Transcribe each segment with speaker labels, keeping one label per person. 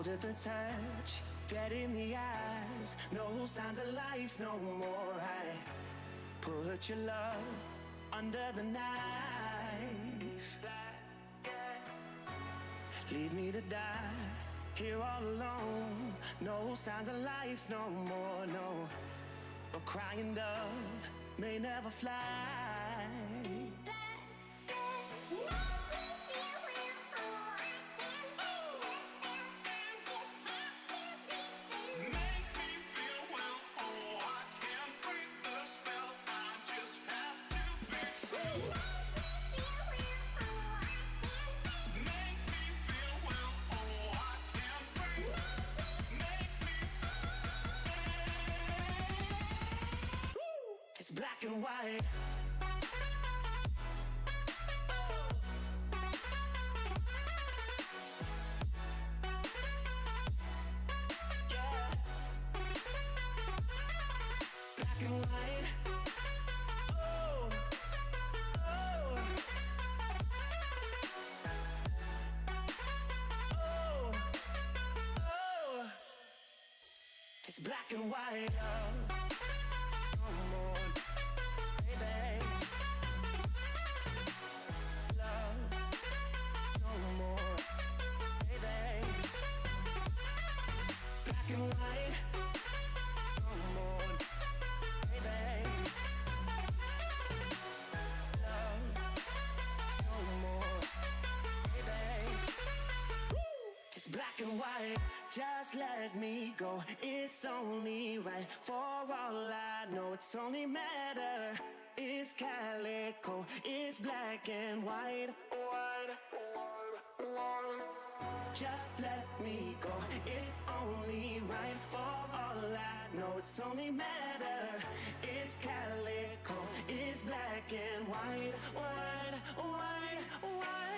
Speaker 1: cold at the touch, dead in the eyes, no signs of life no more. I put your love under the knife. Leave me to die here all alone. No signs of life no more, no. A crying dove may never fly. Black and white. Yeah. Black and white. Oh, oh, oh, oh. It's black and white. Come on. Black and white, just let me go. It's only right. For all I know, it's only matter. It's calico, it's black and white. White, white, white. Just let me go. It's only right. For all I know, it's only matter. It's calico, it's black and white. White, white, white.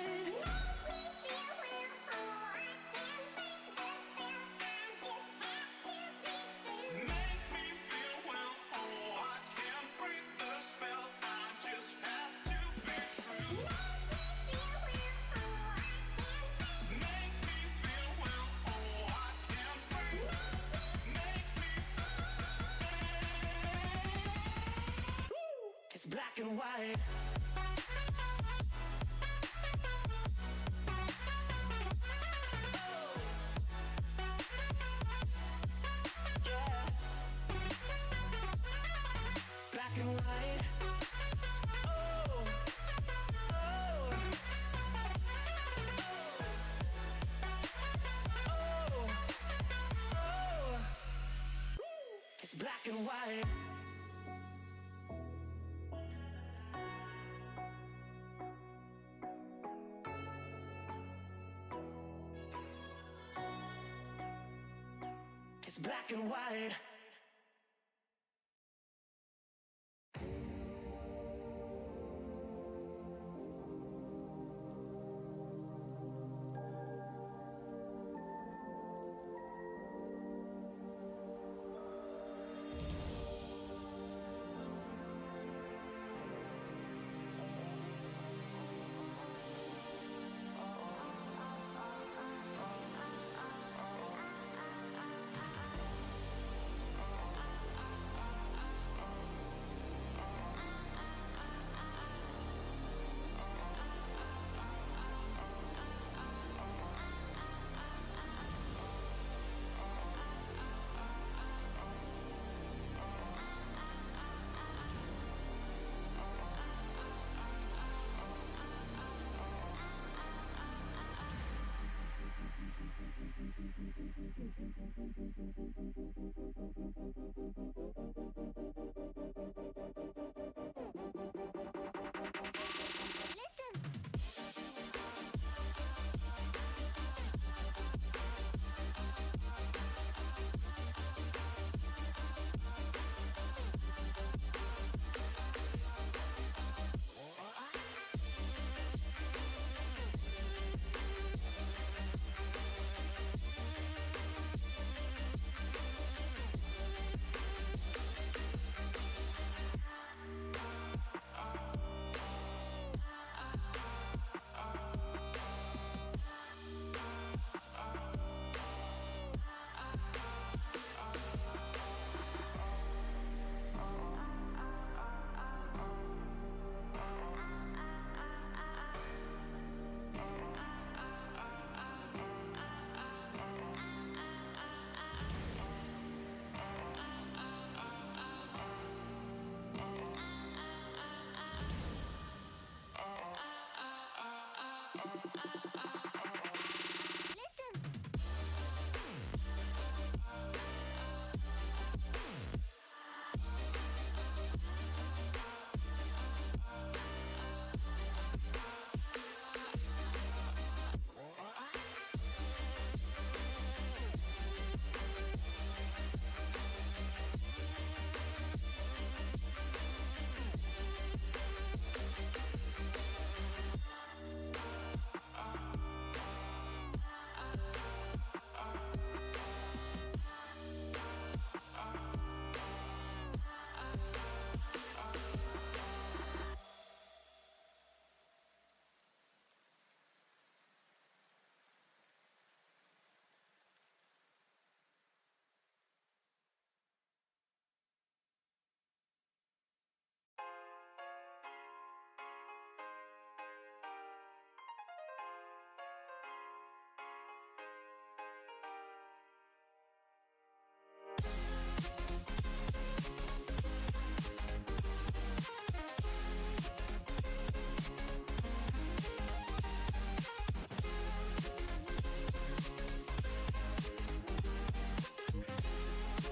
Speaker 1: Black and white. Yeah. Black and white. Oh, oh, oh, oh. Just black and white. Black and white.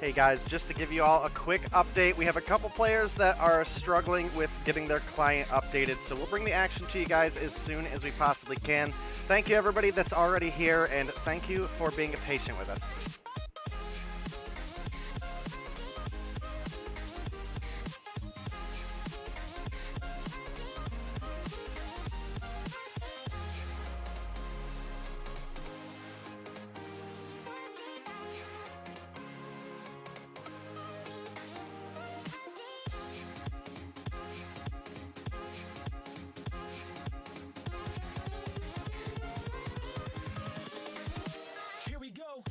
Speaker 2: Hey guys, just to give you all a quick update, we have a couple players that are struggling with getting their client updated, so we'll bring the action to you guys as soon as we possibly can. Thank you everybody that's already here, and thank you for being patient with us.
Speaker 1: Here we go.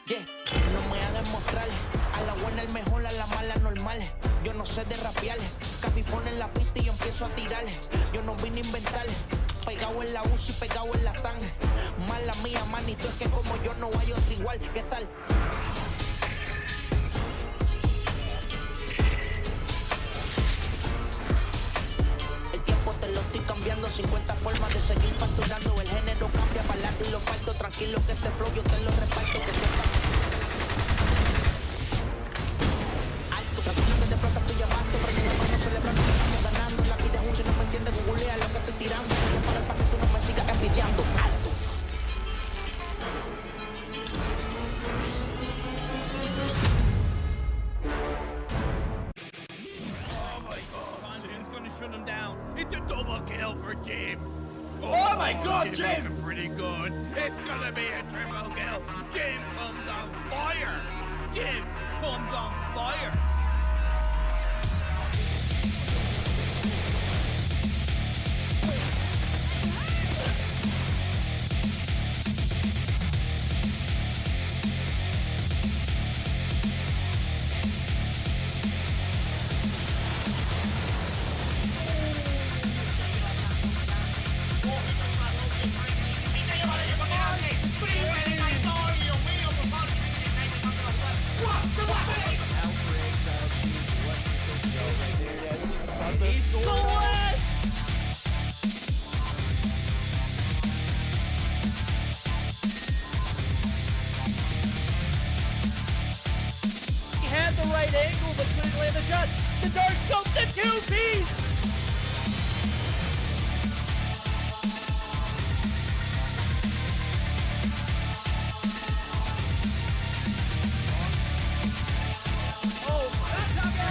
Speaker 3: No me hagan mostrar a la buena el mejor, a la mala normal. Yo no sé de rapear, Capi pone en la pista y yo empiezo a tirar. Yo no vine a inventar, pegado en la UCI, pegado en la TAN. Mala mía, manito, es que como yo no hay otro igual. ¿Qué tal? El tiempo te lo estoy cambiando, 50 formas de seguir facturando. El género cambia, balado y lo parto. Tranquilo que este flow yo te lo reparto. Que sepa. Alto, tranquilo que de plata estoy llamando. Pero celebrando que estamos ganando. La vida es un, si no me entiendes, googlea lo que estoy tirando. Para que tú no me sigas envidiando. Alto.
Speaker 4: Oh my god, Jim's gonna shut him down. It's a double kill for Jim.
Speaker 5: Oh my god,
Speaker 4: Jim's
Speaker 5: Jim!
Speaker 4: looking pretty good. It's gonna be a triple kill. Jim comes on fire. Jim comes on fire.
Speaker 5: He had the right angle, but couldn't land the shot. The dart goes to 2-piece! Oh my God!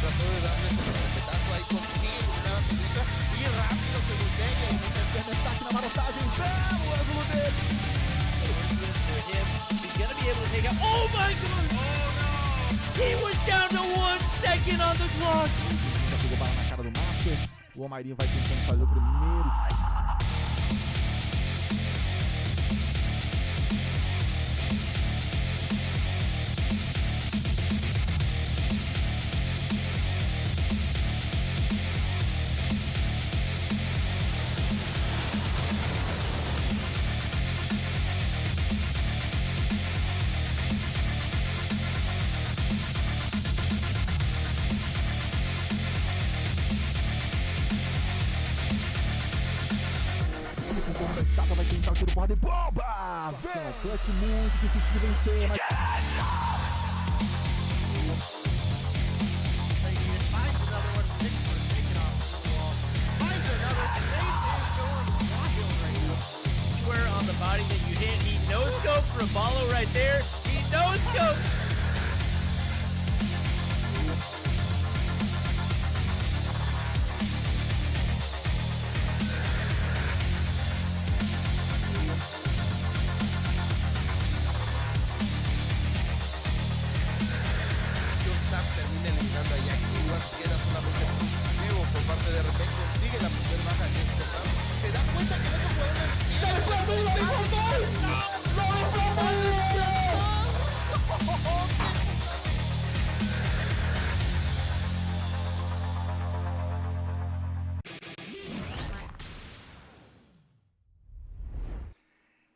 Speaker 6: Trató de darle ese carpetazo ahí, consigue una pelota y rápido se voltea y
Speaker 5: Destaque na marotagem, belo ângulo dele. For him, he's gonna be able to take out. Oh my God! Oh no! He was down to 1 second.
Speaker 4: second on the clock.
Speaker 5: Já pegou bala na cara do Master. O Omairinho vai tentando fazer o primeiro. Da estátua vai tentar o tiro porrada e bomba! Vem! Clutch muito difícil de vencer, mas...
Speaker 4: Square on the body that you hit. He no-scope for Apollo right there. He no-scope.
Speaker 6: Termina eliminando a Jackie, igual queda solamente positivo por parte de repente, sigue la primera baja en este round, se da cuenta que no se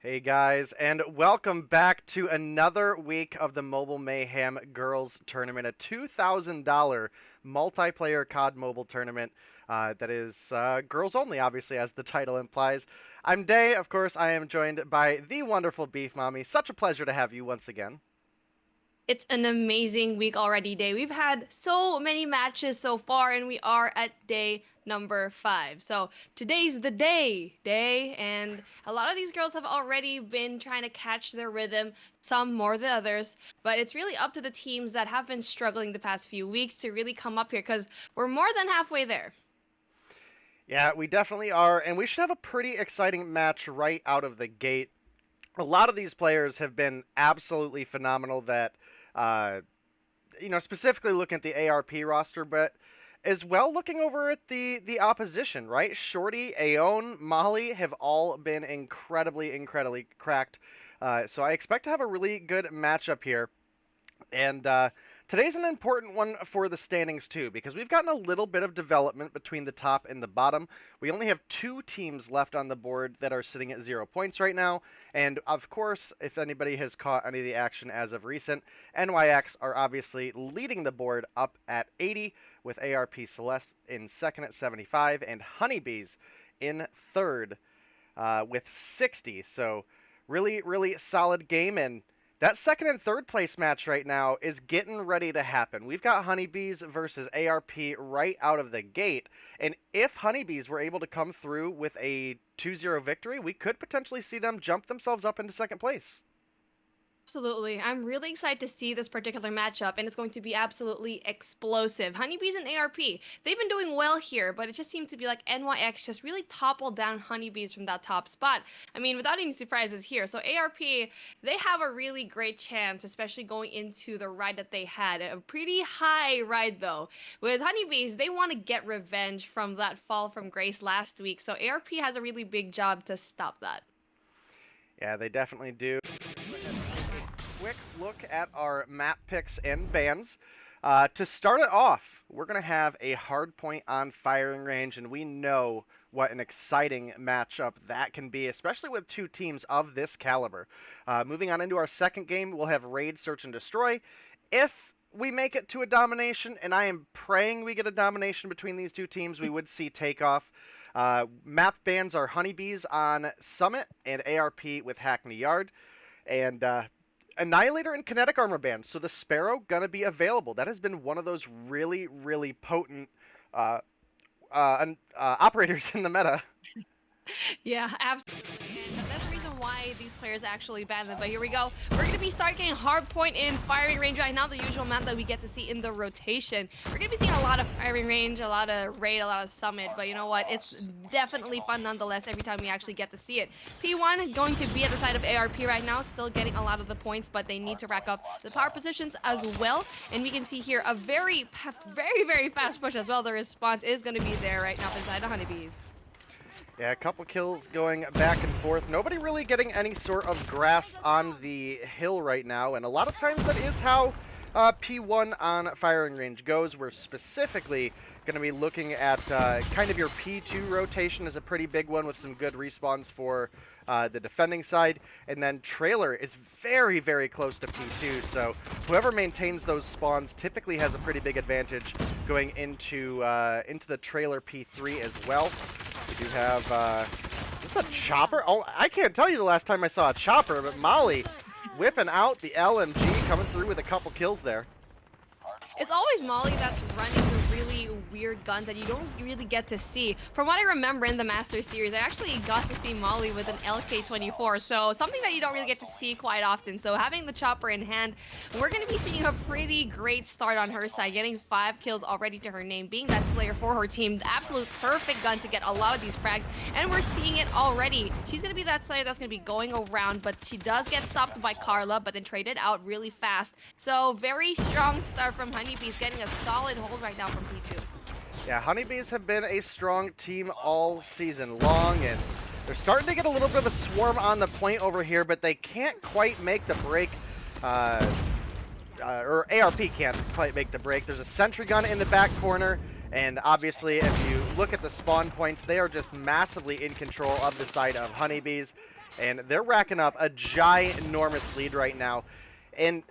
Speaker 2: Hey guys, and welcome back to another week of the Mobile Mayhem Girls Tournament, a $2,000 multiplayer COD Mobile tournament that is girls only, obviously, as the title implies. I'm Day, of course. I am joined by the wonderful Beef Mommy. Such a pleasure to have you once again.
Speaker 7: It's an amazing week already, Day. We've had so many matches so far, and we are at day number 5. So today's the day, and a lot of these girls have already been trying to catch their rhythm, some more than others, but it's really up to the teams that have been struggling the past few weeks to really come up here, because we're more than halfway there.
Speaker 2: Yeah, we definitely are, and we should have a pretty exciting match right out of the gate. A lot of these players have been absolutely phenomenal that, specifically looking at the ARP roster, but as well looking over at the opposition, right? Shorty, Aeon, Molly have all been incredibly cracked. So I expect to have a really good matchup here. And today's an important one for the standings too, because we've gotten a little bit of development between the top and the bottom. We only have 2 teams left on the board that are sitting at 0 points right now. And of course, if anybody has caught any of the action as of recent, NYX are obviously leading the board up at 80, with ARP Celeste in second at 75, and Honeybees in third with 60. So really solid game, and that second and third place match right now is getting ready to happen. We've got Honeybees versus ARP right out of the gate, and if Honeybees were able to come through with a 2-0 victory, we could potentially see them jump themselves up into second place.
Speaker 7: Absolutely. I'm really excited to see this particular matchup, and it's going to be absolutely explosive. Honeybees and ARP, they've been doing well here, but it just seemed to be like NYX just really toppled down Honeybees from that top spot. I mean, without any surprises here. So ARP, they have a really great chance, especially going into the ride that they had. A pretty high ride, though. With Honeybees, they want to get revenge from that fall from grace last week, so ARP has a really big job to stop that.
Speaker 2: Yeah, they definitely do. Quick look at our map picks and bans. To start it off, we're going to have a hard point on firing range, and we know what an exciting matchup that can be, especially with 2 teams of this caliber. Moving on into our second game, we'll have Raid, Search, and Destroy. If we make it to a domination, and I am praying we get a domination between these 2 teams, we would see takeoff. Map bans are Honeybees on Summit and ARP with Hackney Yard. And Annihilator and Kinetic Armor bans. So the Sparrow gonna be available. That has been one of those really potent operators in the meta.
Speaker 7: Yeah, absolutely. And that's the reason why these players actually ban them. But here we go. We're going to be starting getting hard point in firing range right now, the usual map that we get to see in the rotation. We're going to be seeing a lot of firing range, a lot of raid, a lot of summit. But you know what? It's definitely fun nonetheless every time we actually get to see it. P1 going to be at the side of ARP right now, still getting a lot of the points, but they need to rack up the power positions as well. And we can see here a very fast push as well. The response is going to be there right now inside the Honeybees.
Speaker 2: Yeah, a couple kills going back and forth. Nobody really getting any sort of grasp on the hill right now, and a lot of times that is how P1 on firing range goes. We're specifically going to be looking at kind of your P2 rotation is a pretty big one with some good respawns for the defending side, and then trailer is very close to P2, so whoever maintains those spawns typically has a pretty big advantage going into the trailer P3 as well. We do have is this a chopper? Oh, I can't tell you the last time I saw a chopper, but Molly whipping out the LMG, coming through with a couple kills there.
Speaker 7: It's always Molly that's running the really weird guns that you don't really get to see. From what I remember in the Master Series, I actually got to see Molly with an LK-24, so something that you don't really get to see quite often. So having the chopper in hand, we're going to be seeing a pretty great start on her side, getting 5 kills already to her name, being that Slayer for her team. The absolute perfect gun to get a lot of these frags, and we're seeing it already. She's going to be that Slayer that's going to be going around, but she does get stopped by Carla, but then traded out really fast. So very strong start from Honeybees, getting a solid hold right now from P2.
Speaker 2: Yeah, Honeybees have been a strong team all season long, and they're starting to get a little bit of a swarm on the point over here, but they can't quite make the break, or ARP can't quite make the break. There's a sentry gun in the back corner, and obviously if you look at the spawn points, they are just massively in control of the side of Honeybees, and they're racking up a ginormous lead right now. And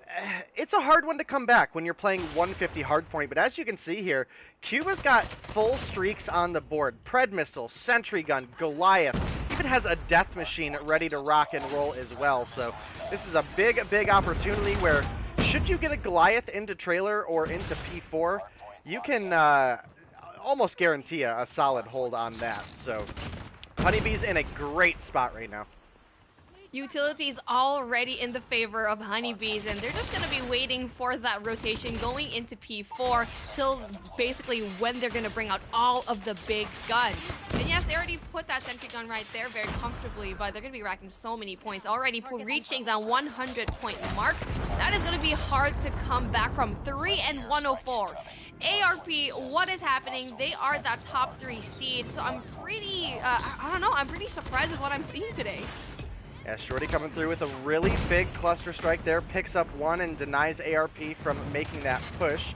Speaker 2: it's a hard one to come back when you're playing 150 hardpoint, but as you can see here, Cuba's got full streaks on the board. Pred Missile, Sentry Gun, Goliath, even has a Death Machine ready to rock and roll as well. So this is a big opportunity where should you get a Goliath into trailer or into P4, you can almost guarantee a solid hold on that. So Honeybee's in a great spot right now.
Speaker 7: Utility's already in the favor of Honeybees, and they're just going to be waiting for that rotation going into P4 till basically when they're going to bring out all of the big guns. And yes, they already put that sentry gun right there very comfortably, but they're going to be racking so many points, already reaching that 100-point mark. That is going to be hard to come back from. 3 and 104. ARP, what is happening? They are that top 3 seed, so I'm pretty, I don't know, I'm pretty surprised with what I'm seeing today.
Speaker 2: Yeah, Shorty coming through with a really big cluster strike there, picks up 1 and denies ARP from making that push.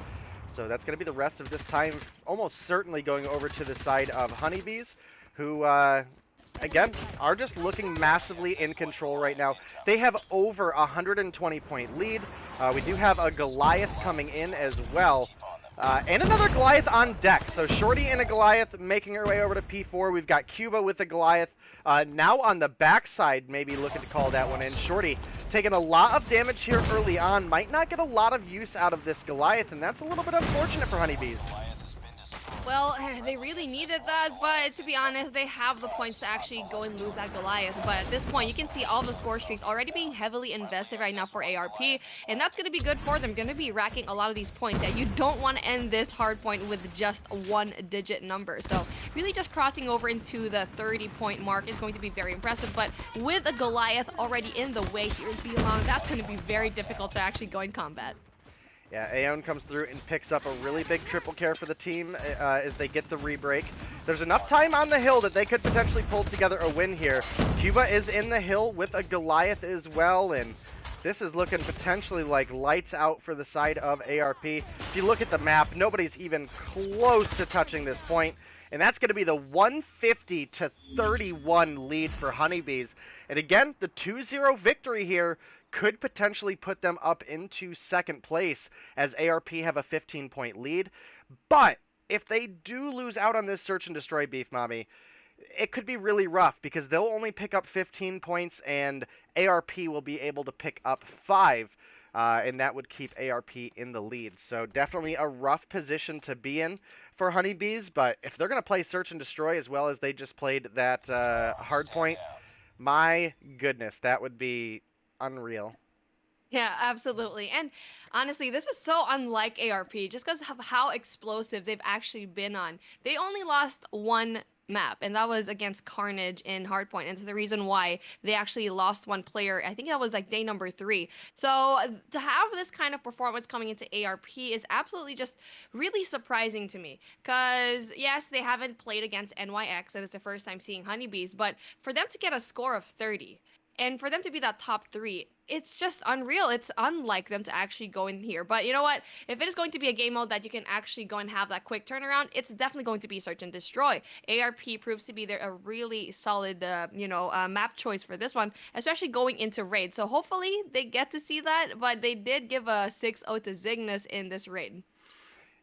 Speaker 2: So that's going to be the rest of this time, almost certainly going over to the side of Honeybees, who, again, are just looking massively in control right now. They have over a 120-point lead. We do have a Goliath coming in as well. And another Goliath on deck. So Shorty and a Goliath making her way over to P4. We've got Cuba with a Goliath. Now on the backside, maybe looking to call that one in. Shorty taking a lot of damage here early on. Might not get a lot of use out of this Goliath, and that's a little bit unfortunate for Honeybees.
Speaker 7: Well, they really needed that, but to be honest, they have the points to actually go and lose that Goliath. But at this point, you can see all the score streaks already being heavily invested right now for ARP, and that's going to be good for them. Going to be racking a lot of these points. Yeah, you don't want to end this hard point with just a 1-digit number. So really just crossing over into the 30-point mark is going to be very impressive. But with a Goliath already in the way, here's Belong, that's going to be very difficult to actually go in combat.
Speaker 2: Yeah, Aeon comes through and picks up a really big triple care for the team as they get the rebreak. There's enough time on the hill that they could potentially pull together a win here. Cuba is in the hill with a Goliath as well, and this is looking potentially like lights out for the side of ARP. If you look at the map, nobody's even close to touching this point, and that's going to be the 150-31 lead for Honeybees. And again, the 2-0 victory here could potentially put them up into second place as ARP have a 15-point lead. But if they do lose out on this search and destroy, Beef Mommy, it could be really rough because they'll only pick up 15 points and ARP will be able to pick up 5. And that would keep ARP in the lead. So definitely a rough position to be in for Honeybees. But if they're going to play search and destroy as well as they just played that hard point, My goodness, that would be unreal.
Speaker 7: Yeah, absolutely. And honestly, this is so unlike ARP just because of how explosive they've actually been on. They only lost one map, and that was against Carnage in Hardpoint. And it's the reason why they actually lost one player. I think that was like day number 3. So to have this kind of performance coming into ARP is absolutely just really surprising to me. Because yes, they haven't played against NYX, and it's the first time seeing Honeybees, but for them to get a score of 30, and for them to be that top 3, it's just unreal. It's unlike them to actually go in here. But you know what? If it is going to be a game mode that you can actually go and have that quick turnaround, it's definitely going to be Search and Destroy. ARP proves to be there a really solid, map choice for this one, especially going into raid. So hopefully they get to see that. But they did give a 6-0 to Zygnus in this raid.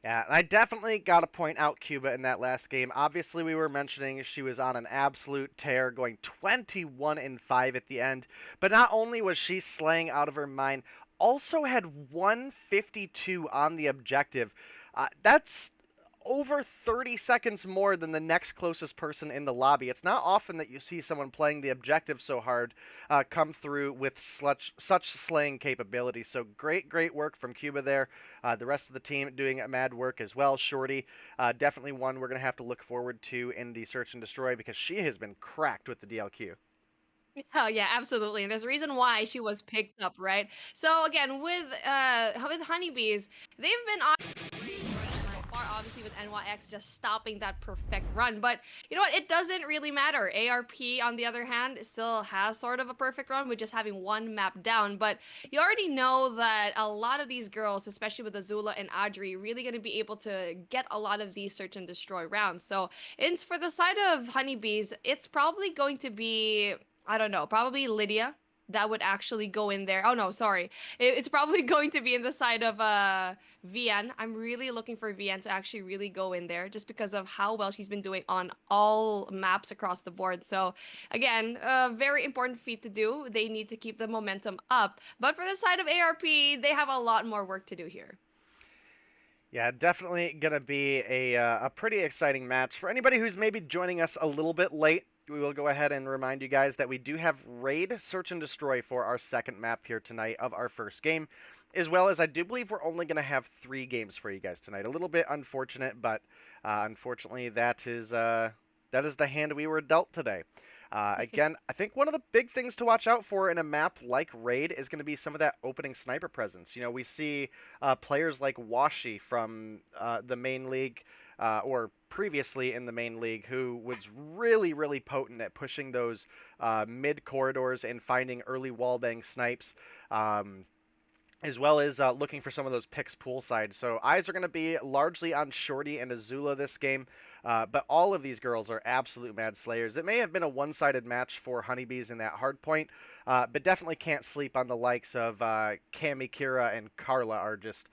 Speaker 2: Yeah, and I definitely got to point out Cuba in that last game. Obviously, we were mentioning she was on an absolute tear, going 21-5 at the end. But not only was she slaying out of her mind, also had 152 on the objective. That's over 30 seconds more than the next closest person in the lobby. It's not often that you see someone playing the objective so hard come through with such slaying capability. So great work from Cuba there. The rest of the team doing mad work as well. Shorty, definitely one we're going to have to look forward to in the Search and Destroy because she has been cracked with the DLQ.
Speaker 7: Oh yeah, absolutely. And there's a reason why she was picked up, right? So again, with Honeybees, they've been on so far, obviously with NYX just stopping that perfect run. But you know what? It doesn't really matter. ARP, on the other hand, still has sort of a perfect run with just having one map down. But you already know that a lot of these girls, especially with Azula and Adri, really going to be able to get a lot of these search and destroy rounds. So it's for the side of Honeybees, it's probably going to be, I don't know, probably Lydia that would actually go in there. Oh no, sorry. It's probably going to be in the side of VN. I'm really looking for VN to actually really go in there just because of how well she's been doing on all maps across the board. So again, a very important feat to do. They need to keep the momentum up. But for the side of ARP, they have a lot more work to do here.
Speaker 2: Yeah, definitely going to be a pretty exciting match. For anybody who's maybe joining us a little bit late, we will go ahead and remind you guys that we do have Raid, Search, and Destroy for our second map here tonight of our first game, as well as I do believe we're only going to have 3 games for you guys tonight. A little bit unfortunate, but unfortunately that is the hand we were dealt today. Again, I think one of the big things to watch out for in a map like Raid is going to be some of that opening sniper presence. You know, we see players like Washi from the main league, or previously in the main league, who was really potent at pushing those mid corridors and finding early wallbang snipes. As well as looking for some of those picks poolside. So eyes are going to be largely on Shorty and Azula this game, but all of these girls are absolute mad slayers. It may have been a one-sided match for Honeybees in that hard point, but definitely can't sleep on the likes of Cami, Kira, and Carla are just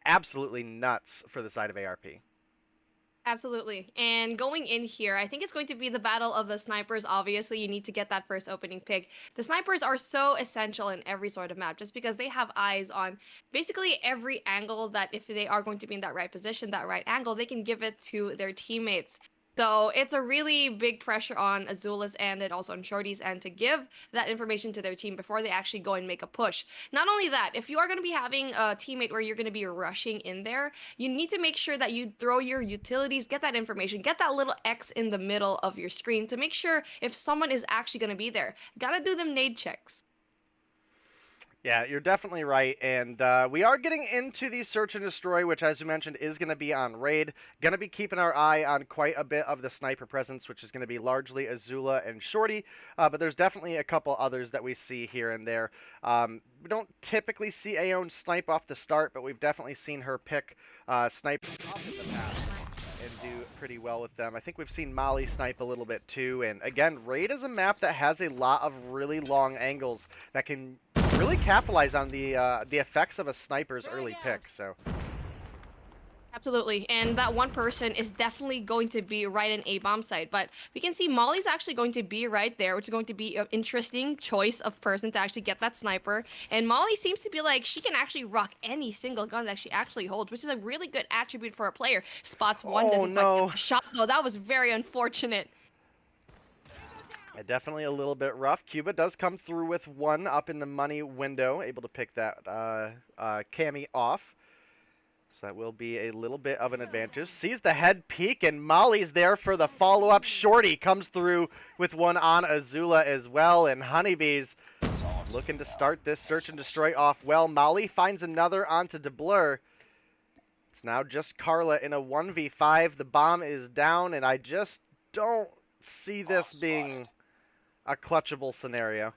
Speaker 2: absolutely nuts for the side of ARP.
Speaker 7: Absolutely. And going in here, I think it's going to be the battle of the snipers. Obviously, you need to get that first opening pick. The snipers are so essential in every sort of map just because they have eyes on basically every angle that if they are going to be in that right position, that right angle, they can give it to their teammates. So it's a really big pressure on Azula's end and also on Shorty's end to give that information to their team before they actually go and make a push. Not only that, if you are going to be having a teammate where you're going to be rushing in there, you need to make sure that you throw your utilities, get that information, get that little X in the middle of your screen to make sure if someone is actually going to be there. Gotta do them nade checks.
Speaker 2: Yeah, you're definitely right, and we are getting into the Search and Destroy, which, as you mentioned, is going to be on Raid. Going to be keeping our eye on quite a bit of the sniper presence, which is going to be largely Azula and Shorty, but there's definitely a couple others that we see here and there. We don't typically see Aeon snipe off the start, but we've definitely seen her pick snipe off of the path and do pretty well with them. I think we've seen Molly snipe a little bit too, and again, Raid is a map that has a lot of really long angles that can really capitalize on the effects of a sniper's early pick. So
Speaker 7: Absolutely, and that one person is definitely going to be right in A-bomb site, but we can see Molly's actually going to be right there, which is going to be an interesting choice of person to actually get that sniper, and Molly seems to be like, she can actually rock any single gun that she actually holds, which is a really good attribute for a player. Spots one, doesn't quite get the shot, though. That was very unfortunate.
Speaker 2: Definitely a little bit rough. Cuba does come through with one up in the money window, able to pick that Cammy off. So that will be a little bit of an advantage. Sees the head peek, and Molly's there for the follow-up. Shorty comes through with one on Azula as well, and Honeybees looking to start this search and destroy off well. Molly finds another onto DeBlur. It's now just Carla in a 1v5. The bomb is down, and I just don't see this being a clutchable scenario.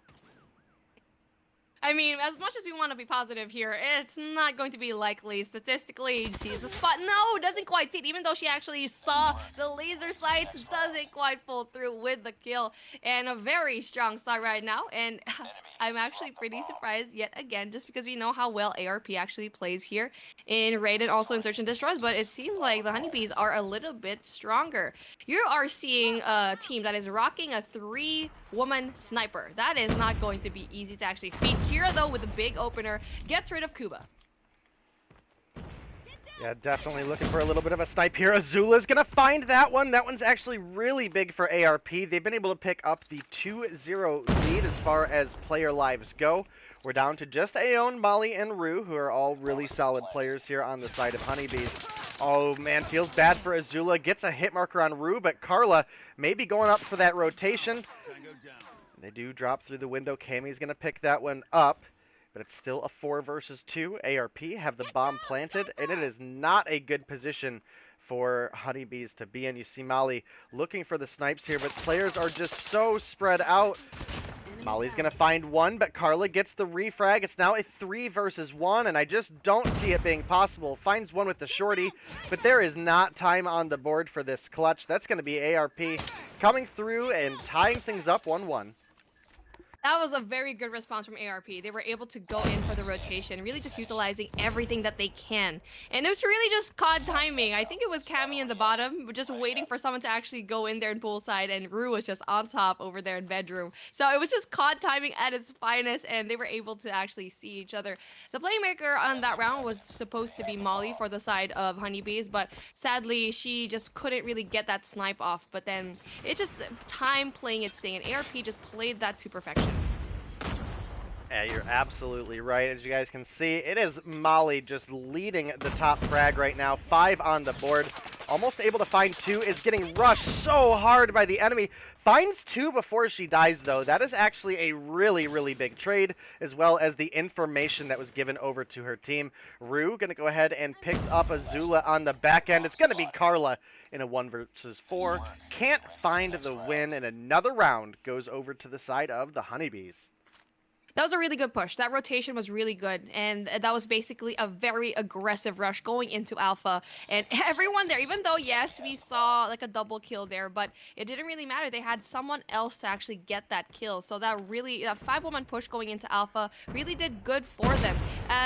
Speaker 7: I mean, as much as we want to be positive here, it's not going to be likely. Statistically, sees the spot. No, doesn't quite see it. Even though she actually saw the laser sights, doesn't quite pull through with the kill. And a very strong start right now. And I'm actually pretty surprised yet again, just because we know how well ARP actually plays here in Raid and also in Search and Destroys. But it seems like the Honeybees are a little bit stronger. You are seeing a team that is rocking a 3-woman sniper. That is not going to be easy to actually feed. Kira, though, with the big opener, gets rid of Kuba.
Speaker 2: Yeah, definitely looking for a little bit of a snipe here. Azula's going to find that one. That one's actually really big for ARP. They've been able to pick up the 2-0 lead as far as player lives go. We're down to just Aeon, Molly, and Rue, who are all really solid players here on the side of Honeybees. Oh, man, feels bad for Azula. Gets a hit marker on Rue, but Carla may be going up for that rotation. They do drop through the window. Cammy's going to pick that one up. But it's still a 4 versus 2. ARP have the bomb planted, and it is not a good position for Honeybees to be in. You see Molly looking for the snipes here, but players are just so spread out. Molly's going to find one, but Carla gets the refrag. It's now a 3 versus 1, and I just don't see it being possible. Finds one with the shorty, but there is not time on the board for this clutch. That's going to be ARP coming through and tying things up 1-1.
Speaker 7: That was a very good response from ARP. They were able to go in for the rotation, really just utilizing everything that they can. And it's really just COD timing. I think it was Cammy in the bottom, just waiting for someone to actually go in there in poolside, and Rue was just on top over there in bedroom. So it was just COD timing at its finest, and they were able to actually see each other. The playmaker on that round was supposed to be Molly for the side of Honeybees, but sadly, she just couldn't really get that snipe off. But then it just time playing its thing, and ARP just played that to perfection.
Speaker 2: Yeah, you're absolutely right. As you guys can see, it is Molly just leading the top frag right now. 5 on the board. Almost able to find 2. Is getting rushed so hard by the enemy. Finds 2 before she dies, though. That is actually a really, really big trade, as well as the information that was given over to her team. Rue going to go ahead and picks up Azula on the back end. It's going to be Carla in a 1 versus 4. Can't find the win, and another round goes over to the side of the Honeybees.
Speaker 7: That was a really good push. That rotation was really good, and that was basically a very aggressive rush going into Alpha. And everyone there, even though, yes, we saw like a double kill there, but it didn't really matter. They had someone else to actually get that kill. So that 5-woman push going into Alpha really did good for them.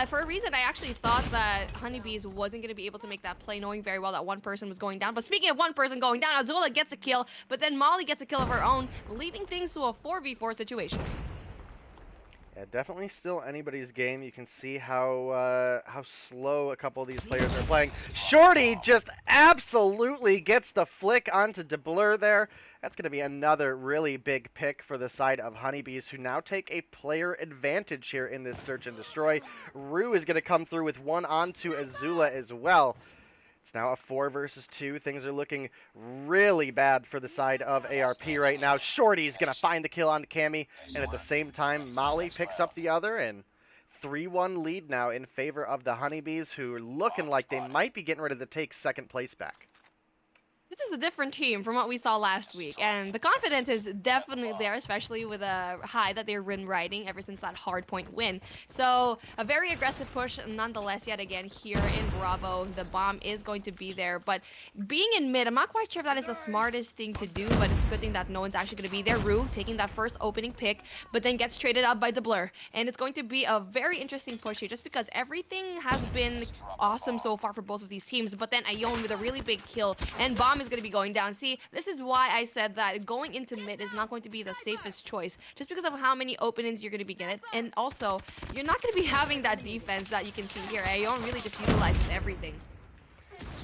Speaker 7: For a reason, I actually thought that Honeybees wasn't going to be able to make that play, knowing very well that one person was going down. But speaking of one person going down, Azula gets a kill, but then Molly gets a kill of her own, leaving things to a 4v4 situation.
Speaker 2: Yeah, definitely still anybody's game. You can see how slow a couple of these players are playing. Shorty just absolutely gets the flick onto DeBlur there. That's going to be another really big pick for the side of Honeybees, who now take a player advantage here in this search and destroy. Rue is going to come through with one onto Azula as well. It's now a 4 versus 2. Things are looking really bad for the side of ARP right now. Shorty's going to find the kill on Cammy, and at the same time, Molly picks up the other, and 3-1 lead now in favor of the Honeybees, who are looking like they might be getting ready to take second place back.
Speaker 7: This is a different team from what we saw last week, and the confidence is definitely there, especially with a high that they've been riding ever since that hardpoint win. So a very aggressive push nonetheless yet again here in Bravo. The bomb is going to be there, but being in mid, I'm not quite sure if that is the smartest thing to do, but it's a good thing that no one's actually going to be there. Rue taking that first opening pick, but then gets traded out by DeBlur, and it's going to be a very interesting push here just because everything has been awesome so far for both of these teams, but then Aeon with a really big kill, and bomb is going to be going down. See, this is why I said that going into mid is not going to be the safest choice, just because of how many openings you're going to be getting, and also you're not going to be having that defense that you can see here. Aeon really just utilizes everything.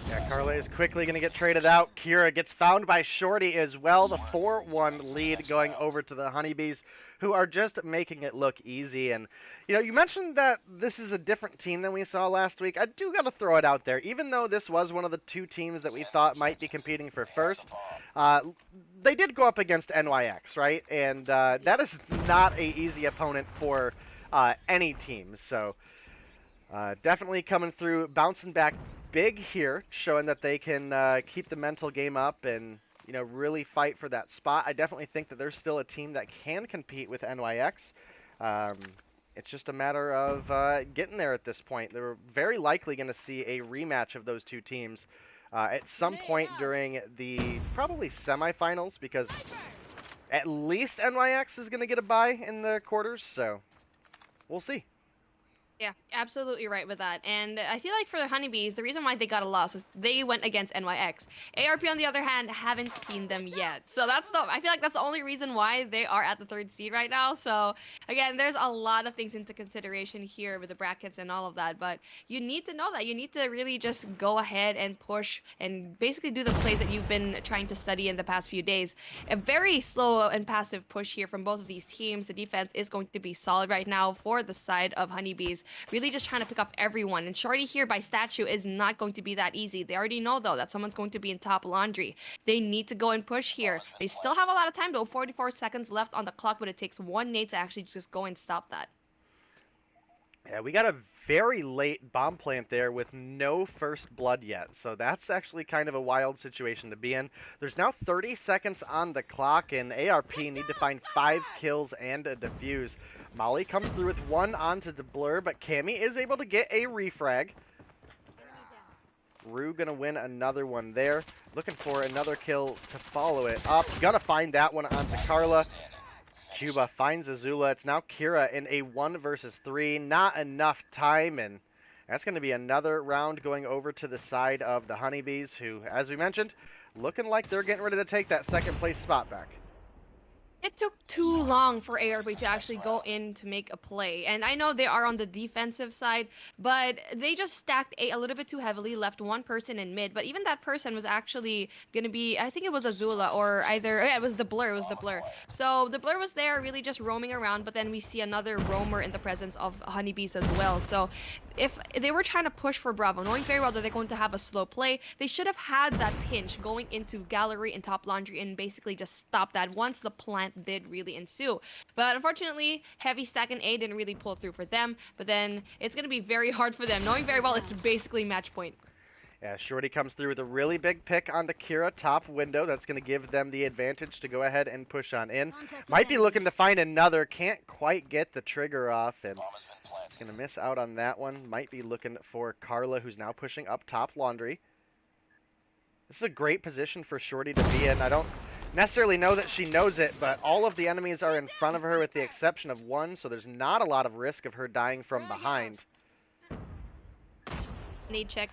Speaker 2: Yeah, Carla is quickly going to get traded out. Kira gets found by Shorty as well. The 4-1 lead going over to the Honeybees, who are just making it look easy. And, you know, you mentioned that this is a different team than we saw last week. I do got to throw it out there. Even though this was one of the two teams that we thought might be competing for first, they did go up against NYX, right? And that is not a easy opponent for any team. So definitely coming through, bouncing back big here, showing that they can keep the mental game up and, you know, really fight for that spot. I definitely think that there's still a team that can compete with NYX. It's just a matter of getting there at this point. They're very likely going to see a rematch of those two teams at some point during the probably semifinals, because at least NYX is going to get a bye in the quarters, so we'll see.
Speaker 7: Yeah, absolutely right with that. And I feel like for the Honeybees, the reason why they got a loss was they went against NYX. ARP, on the other hand, haven't seen them yet. So I feel like that's the only reason why they are at the 3rd seed right now. So again, there's a lot of things into consideration here with the brackets and all of that. But you need to know that. You need to really just go ahead and push and basically do the plays that you've been trying to study in the past few days. A very slow and passive push here from both of these teams. The defense is going to be solid right now for the side of Honeybees. Really just trying to pick up everyone. And Shorty here by statue is not going to be that easy. They already know, though, that someone's going to be in top laundry. They need to go and push here. They still have a lot of time, though. 44 seconds left on the clock, but it takes 1 nade to actually just go and stop that.
Speaker 2: Yeah, we got a very late bomb plant there with no first blood yet. So that's actually kind of a wild situation to be in. There's now 30 seconds on the clock, and ARP need to find 5 kills and a defuse. Molly comes through with 1 onto the Blur, but Cammy is able to get a refrag. Rue gonna win another one there. Looking for another kill to follow it up. Gonna find that one onto Carla. Cuba finds Azula. It's now Kira in a 1 versus 3. Not enough time, and that's going to be another round going over to the side of the Honeybees, who, as we mentioned, looking like they're getting ready to take that 2nd place spot back.
Speaker 7: It took too long for ARP to actually go in to make a play. And I know they are on the defensive side, but they just stacked a little bit too heavily, left 1 person in mid. But even that person was actually going to be, I think it was Azula or either, yeah, it was the Blur, So the Blur was there really just roaming around, but then we see another roamer in the presence of Honeybees as well. So if they were trying to push for Bravo, knowing very well that they're going to have a slow play, they should have had that pinch going into Gallery and Top Laundry and basically just stop that once the plant did really ensue. But unfortunately, heavy stack and A didn't really pull through for them, but then it's going to be very hard for them, knowing very well it's basically match point.
Speaker 2: Yeah, Shorty comes through with a really big pick onto Kira, top window. That's going to give them the advantage to go ahead and push on in. Might be looking to find another. Can't quite get the trigger off, and it's going to miss out on that one. Might be looking for Carla, who's now pushing up top laundry. This is a great position for Shorty to be in. I don't necessarily know that she knows it, but all of the enemies are in front of her with the exception of 1, so there's not a lot of risk of her dying from behind.
Speaker 7: Nade check.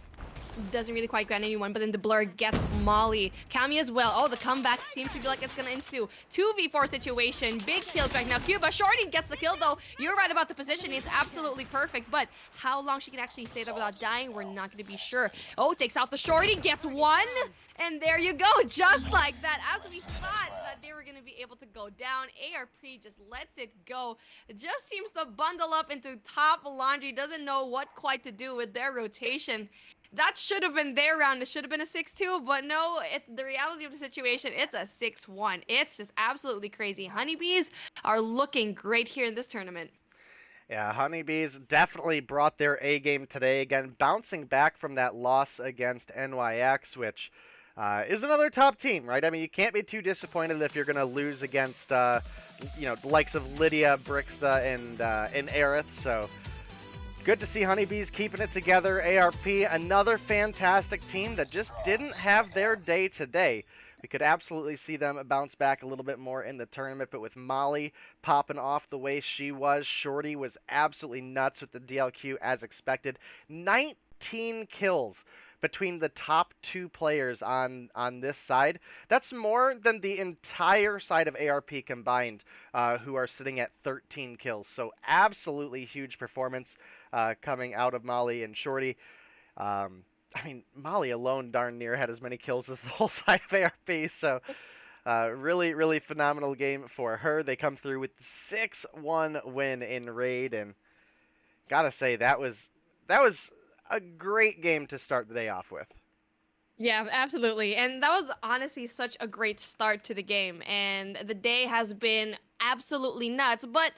Speaker 7: Doesn't really quite grant anyone, but then the Blur gets Molly. Cammy as well. Oh, the comeback seems to be like it's gonna ensue. 2v4 situation. Big kills right now. Cuba, Shorty gets the kill though. You're right about the position. It's absolutely perfect, but how long she can actually stay there without dying, we're not gonna be sure. Oh, takes out the Shorty, gets 1, and there you go. Just like that. As we thought that they were gonna be able to go down, ARP just lets it go. It just seems to bundle up into top laundry. Doesn't know what quite to do with their rotation. That should have been their round. It should have been a 6-2, but no, the reality of the situation, it's a 6-1. It's just absolutely crazy. Honeybees are looking great here in this tournament.
Speaker 2: Yeah, Honeybees definitely brought their A game today. Again, bouncing back from that loss against NYX, which is another top team, right? I mean, you can't be too disappointed if you're going to lose against, you know, the likes of Lydia, Brixa, and Aerith, so good to see Honeybees keeping it together. ARP, another fantastic team that just didn't have their day today. We could absolutely see them bounce back a little bit more in the tournament, but with Molly popping off the way she was, Shorty was absolutely nuts with the DLQ as expected. 19 kills between the top 2 players on this side. That's more than the entire side of ARP combined, who are sitting at 13 kills. So absolutely huge performance coming out of Molly and Shorty. I mean, Molly alone darn near had as many kills as the whole side of ARP, so really, really phenomenal game for her. They come through with the 6-1 win in Raid, and gotta say, that was a great game to start the day off with.
Speaker 7: Yeah, absolutely. And that was honestly such a great start to the game. And the day has been absolutely nuts. But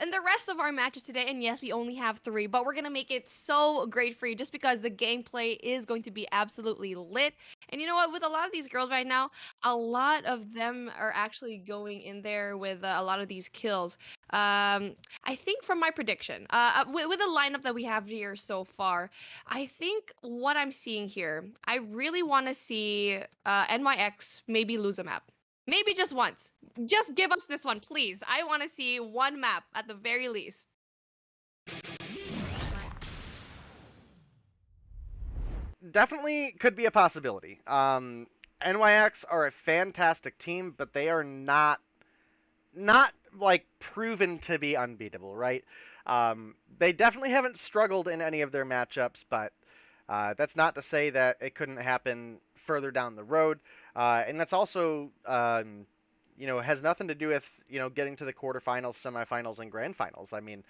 Speaker 7: in the rest of our matches today, and yes, we only have 3, but we're going to make it so great for you just because the gameplay is going to be absolutely lit. And you know what? With a lot of these girls right now, a lot of them are actually going in there with a lot of these kills. I think from my prediction, with the lineup that we have here so far, I think what I'm seeing here, I really want to see NYX maybe lose a map. Maybe just once. Just give us this one, please. I want to see one map at the very least.
Speaker 2: Definitely could be a possibility. NYX are a fantastic team, but they are not like proven to be unbeatable, right? They definitely haven't struggled in any of their matchups, but that's not to say that it couldn't happen further down the road. And that's also, has nothing to do with, getting to the quarterfinals, semifinals, and grand finals. I mean,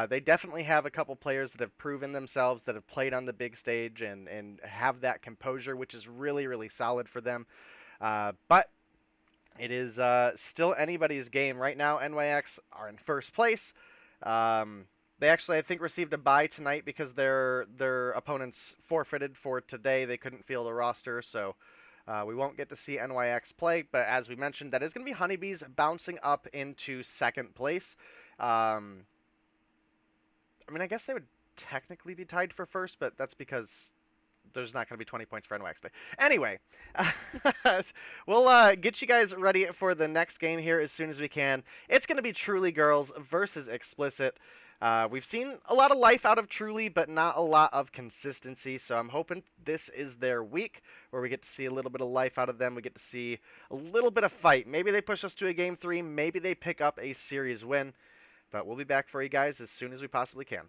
Speaker 2: they definitely have a couple players that have proven themselves, that have played on the big stage and have that composure, which is really, really solid for them. But it is still anybody's game. Right now, NYX are in first place. They actually, I think, received a bye tonight because their opponents forfeited for today. They couldn't field a roster, so we won't get to see NYX play. But as we mentioned, that is going to be Honeybees bouncing up into second place. I mean, I guess they would technically be tied for first, but that's because there's not going to be 20 points for NYX today. Anyway, we'll get you guys ready for the next game here as soon as we can. It's going to be Truly Girls versus Explicit. We've seen a lot of life out of Truly, but not a lot of consistency, so I'm hoping this is their week where we get to see a little bit of life out of them. We get to see a little bit of fight. Maybe they push us to a Game 3. Maybe they pick up a series win. But we'll be back for you guys as soon as we possibly can.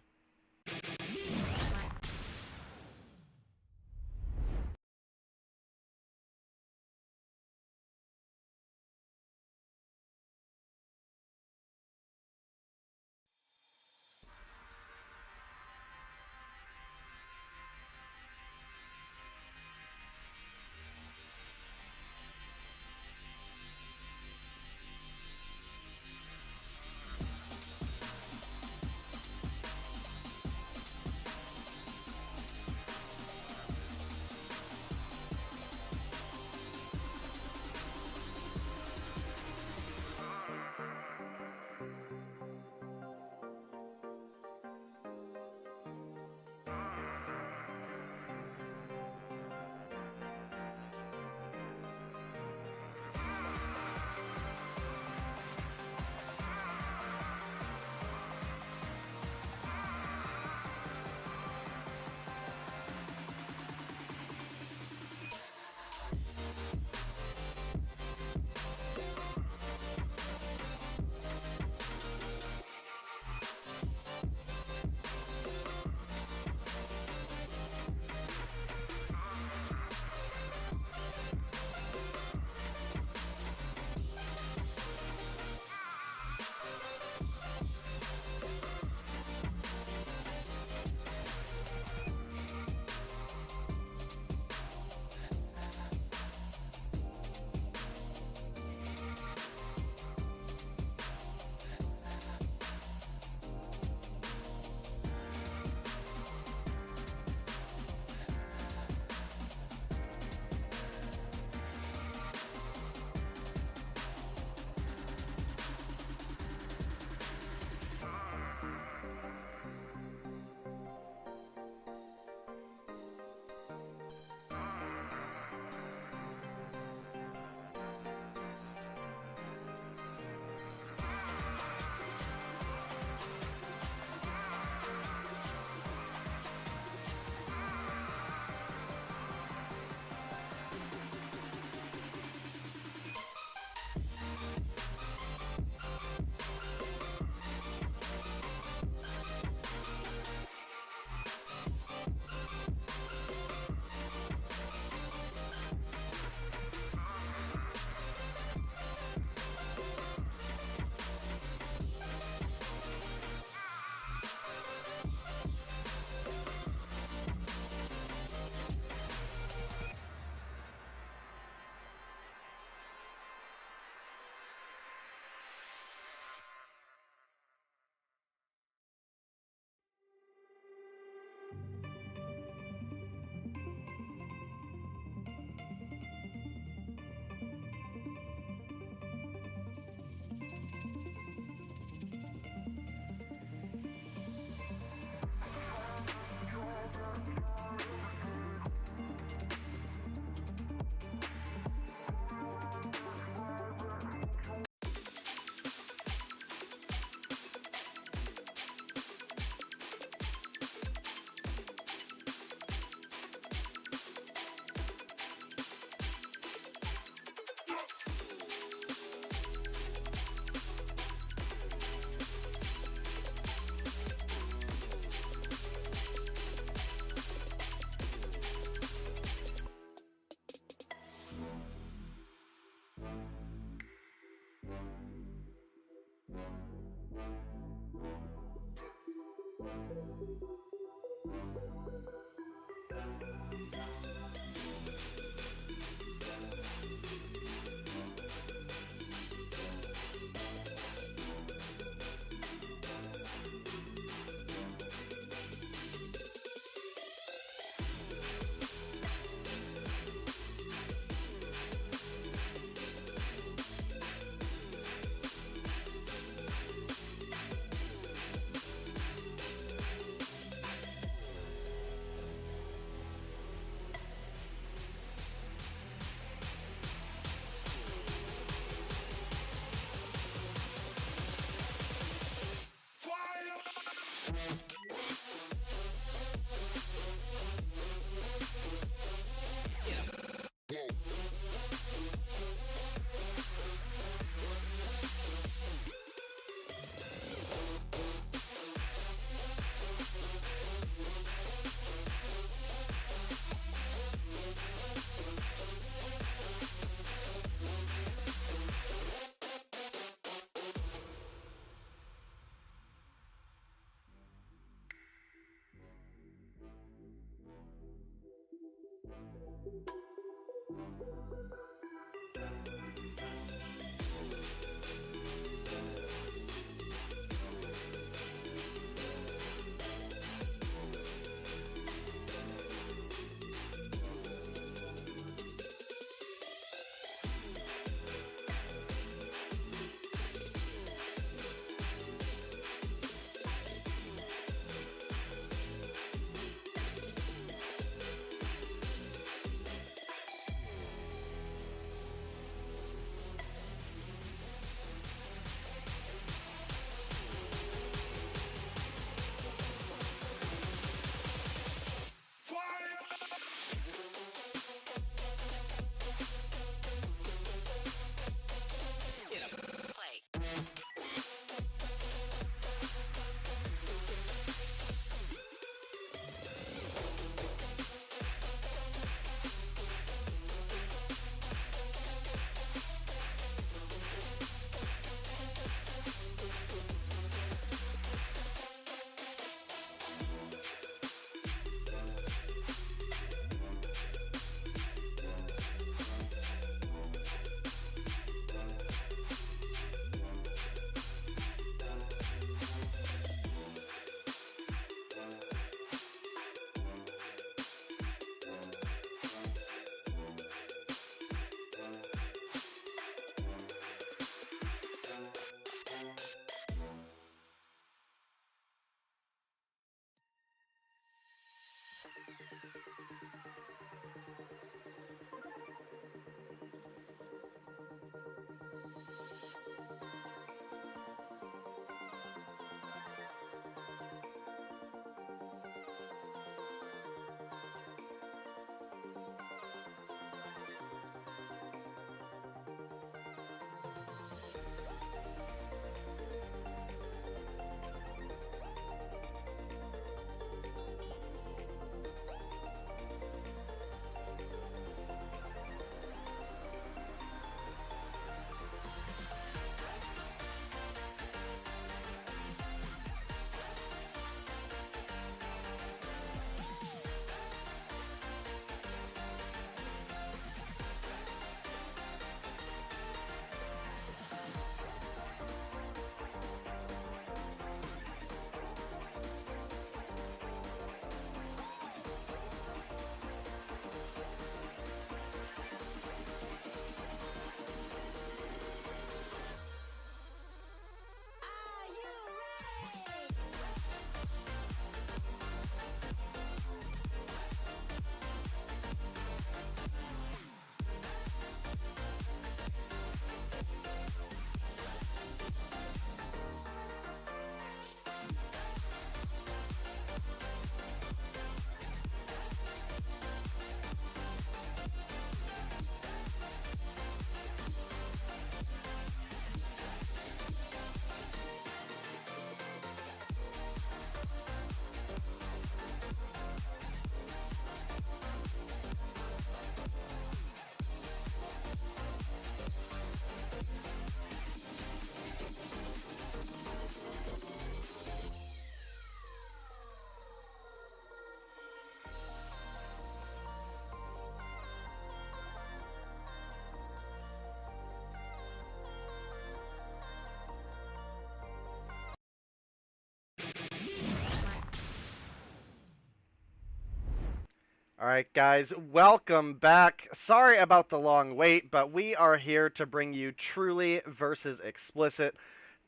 Speaker 2: All right, guys, welcome back. Sorry about the long wait, but we are here to bring you Truly versus Explicit.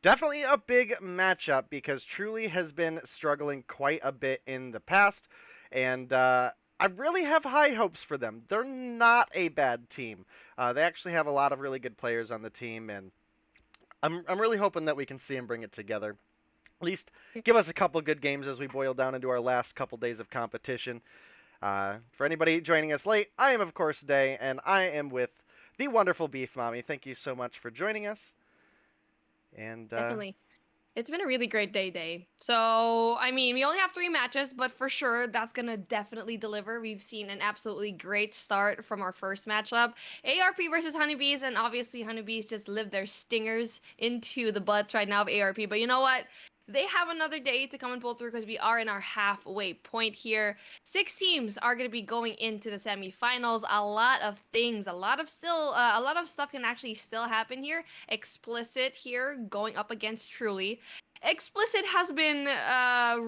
Speaker 2: Definitely a big matchup because Truly has been struggling quite a bit in the past, and I really have high hopes for them. They're not a bad team. They actually have a lot of really good players on the team, and I'm really hoping that we can see them bring it together. At least give us a couple good games as we boil down into our last couple days of competition. For anybody joining us late, I am, of course, Day, and I am with the wonderful Beef Mommy. Thank you so much for joining us. And
Speaker 7: Definitely. It's been a really great day. So, I mean, we only have 3 matches, but for sure, that's going to definitely deliver. We've seen an absolutely great start from our first matchup. ARP versus Honeybees, and obviously, Honeybees just lived their stingers into the butts right now of ARP. But you know what? They have another day to come and pull through because we are in our halfway point here. 6 teams are going to be going into the semifinals. A lot of things, a lot of stuff can actually still happen here. Explicit here going up against Truly. Explicit has been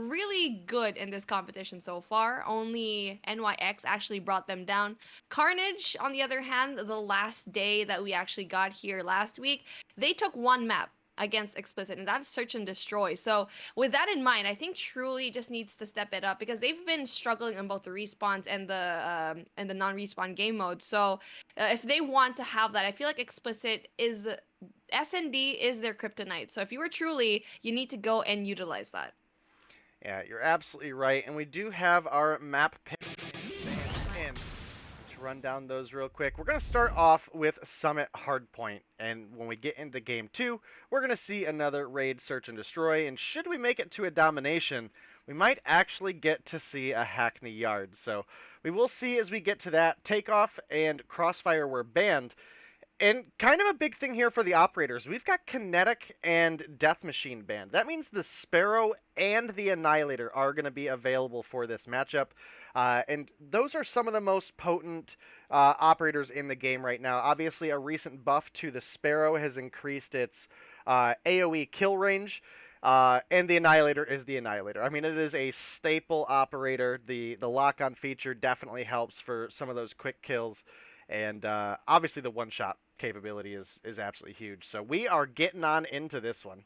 Speaker 7: really good in this competition so far. Only NYX actually brought them down. Carnage, on the other hand, the last day that we actually got here last week, they took one map against Explicit, and that's Search and Destroy. So with that in mind, I think Truly just needs to step it up because they've been struggling on both the respawns and the non-respawn game mode. So if they want to have that, I feel like Explicit is SND is their kryptonite. So if you were Truly, you need to go and utilize that.
Speaker 2: Yeah, you're absolutely right. And we do have our map picks in. To run down those real quick, we're going to start off with Summit Hardpoint. And when we get into Game 2, we're going to see another raid Search and Destroy. And should we make it to a domination, we might actually get to see a Hackney Yard. So we will see as we get to that. Takeoff and Crossfire were banned. And kind of a big thing here for the operators. We've got Kinetic and Death Machine banned. That means the Sparrow and the Annihilator are going to be available for this matchup. And those are some of the most potent operators in the game right now. Obviously, a recent buff to the Sparrow has increased its AoE kill range. And the Annihilator is the Annihilator. I mean, it is a staple operator. The lock-on feature definitely helps for some of those quick kills. And obviously the one-shot capability is absolutely huge. So we are getting on into this one.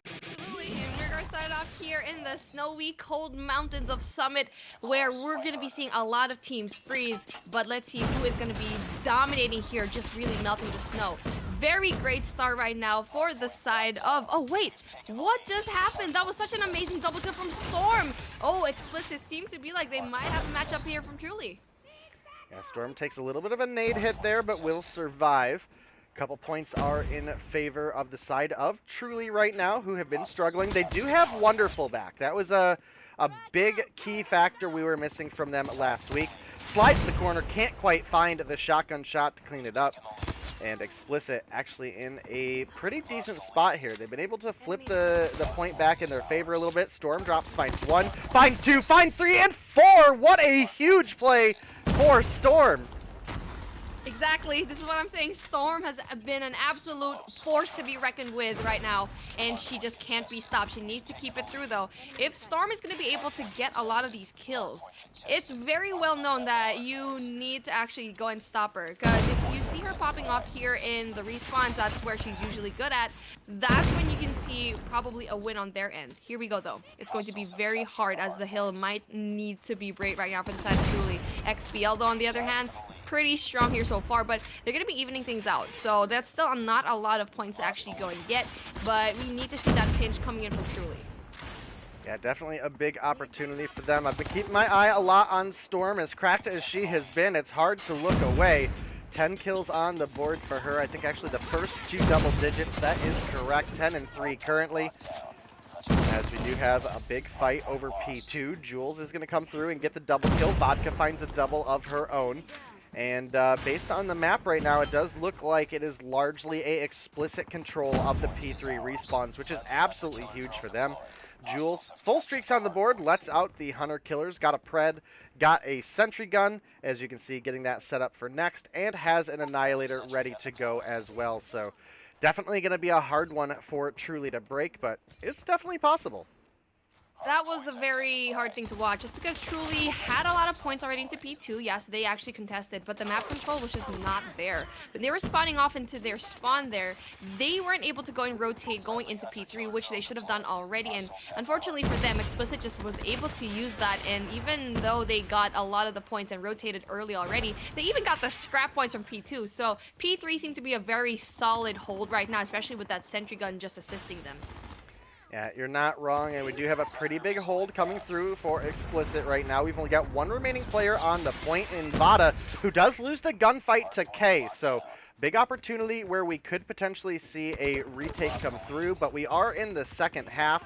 Speaker 7: Absolutely, and we're going to start off here in the snowy, cold mountains of Summit, where we're going to be seeing a lot of teams freeze. But let's see who is going to be dominating here, just really melting the snow. Very great start right now for the side of... Oh, wait. What just happened? That was such an amazing double kill from Storm. Oh, Explicit seemed to be like they might have a matchup here from Truly.
Speaker 2: Yeah, Storm takes a little bit of a nade hit there, but will survive. A couple points are in favor of the side of Truly right now, who have been struggling. They do have Wonderful back. That was a big key factor we were missing from them last week. Slides the corner, can't quite find the shotgun shot to clean it up. And Explicit actually in a pretty decent spot here. They've been able to flip the point back in their favor a little bit. Storm drops, finds 1, finds 2, finds 3, and 4! What a huge play for Storm!
Speaker 7: Exactly. This is what I'm saying. Storm has been an absolute force to be reckoned with right now, and she just can't be stopped. She needs to keep it through, though. If Storm is going to be able to get a lot of these kills, it's very well known that you need to actually go and stop her, because if you see her popping off here in the respawns, that's where she's usually good at. That's when you can see probably a win on their end. Here we go, though. It's going to be very hard, as the hill might need to be great right now for the side of Truly. XBL, though, on the other hand, pretty strong here so far, but they're going to be evening things out. So that's still not a lot of points to actually go and get, but we need to see that pinch coming in from Truly.
Speaker 2: Yeah, definitely a big opportunity for them. I've been keeping my eye a lot on Storm. As cracked as she has been, it's hard to look away. 10 kills on the board for her. I think actually the first 2 double digits. That is correct. 10 and 3 currently. As we do have a big fight over P2. Jules is going to come through and get the double kill. Vodka finds a double of her own. And based on the map right now, it does look like it is largely a explicit control of the P3 respawns, which is absolutely huge for them. Jules, full streaks on the board, lets out the Hunter Killers, got a Pred, got a Sentry Gun, as you can see, getting that set up for next, and has an Annihilator ready to go as well. So definitely going to be a hard one for Truly to break, but it's definitely possible.
Speaker 7: That was a very hard thing to watch, just because Truly had a lot of points already into P2. Yes, they actually contested, but the map control was just not there. When they were spawning off into their spawn there, they weren't able to go and rotate going into P3, which they should have done already. And unfortunately for them, Explicit just was able to use that, and even though they got a lot of the points and rotated early already, they even got the scrap points from P2. So P3 seemed to be a very solid hold right now, especially with that Sentry Gun just assisting them.
Speaker 2: Yeah, you're not wrong, and we do have a pretty big hold coming through for Explicit right now. We've only got 1 remaining player on the point in Vada, who does lose the gunfight to K, so big opportunity where we could potentially see a retake come through, but we are in the second half.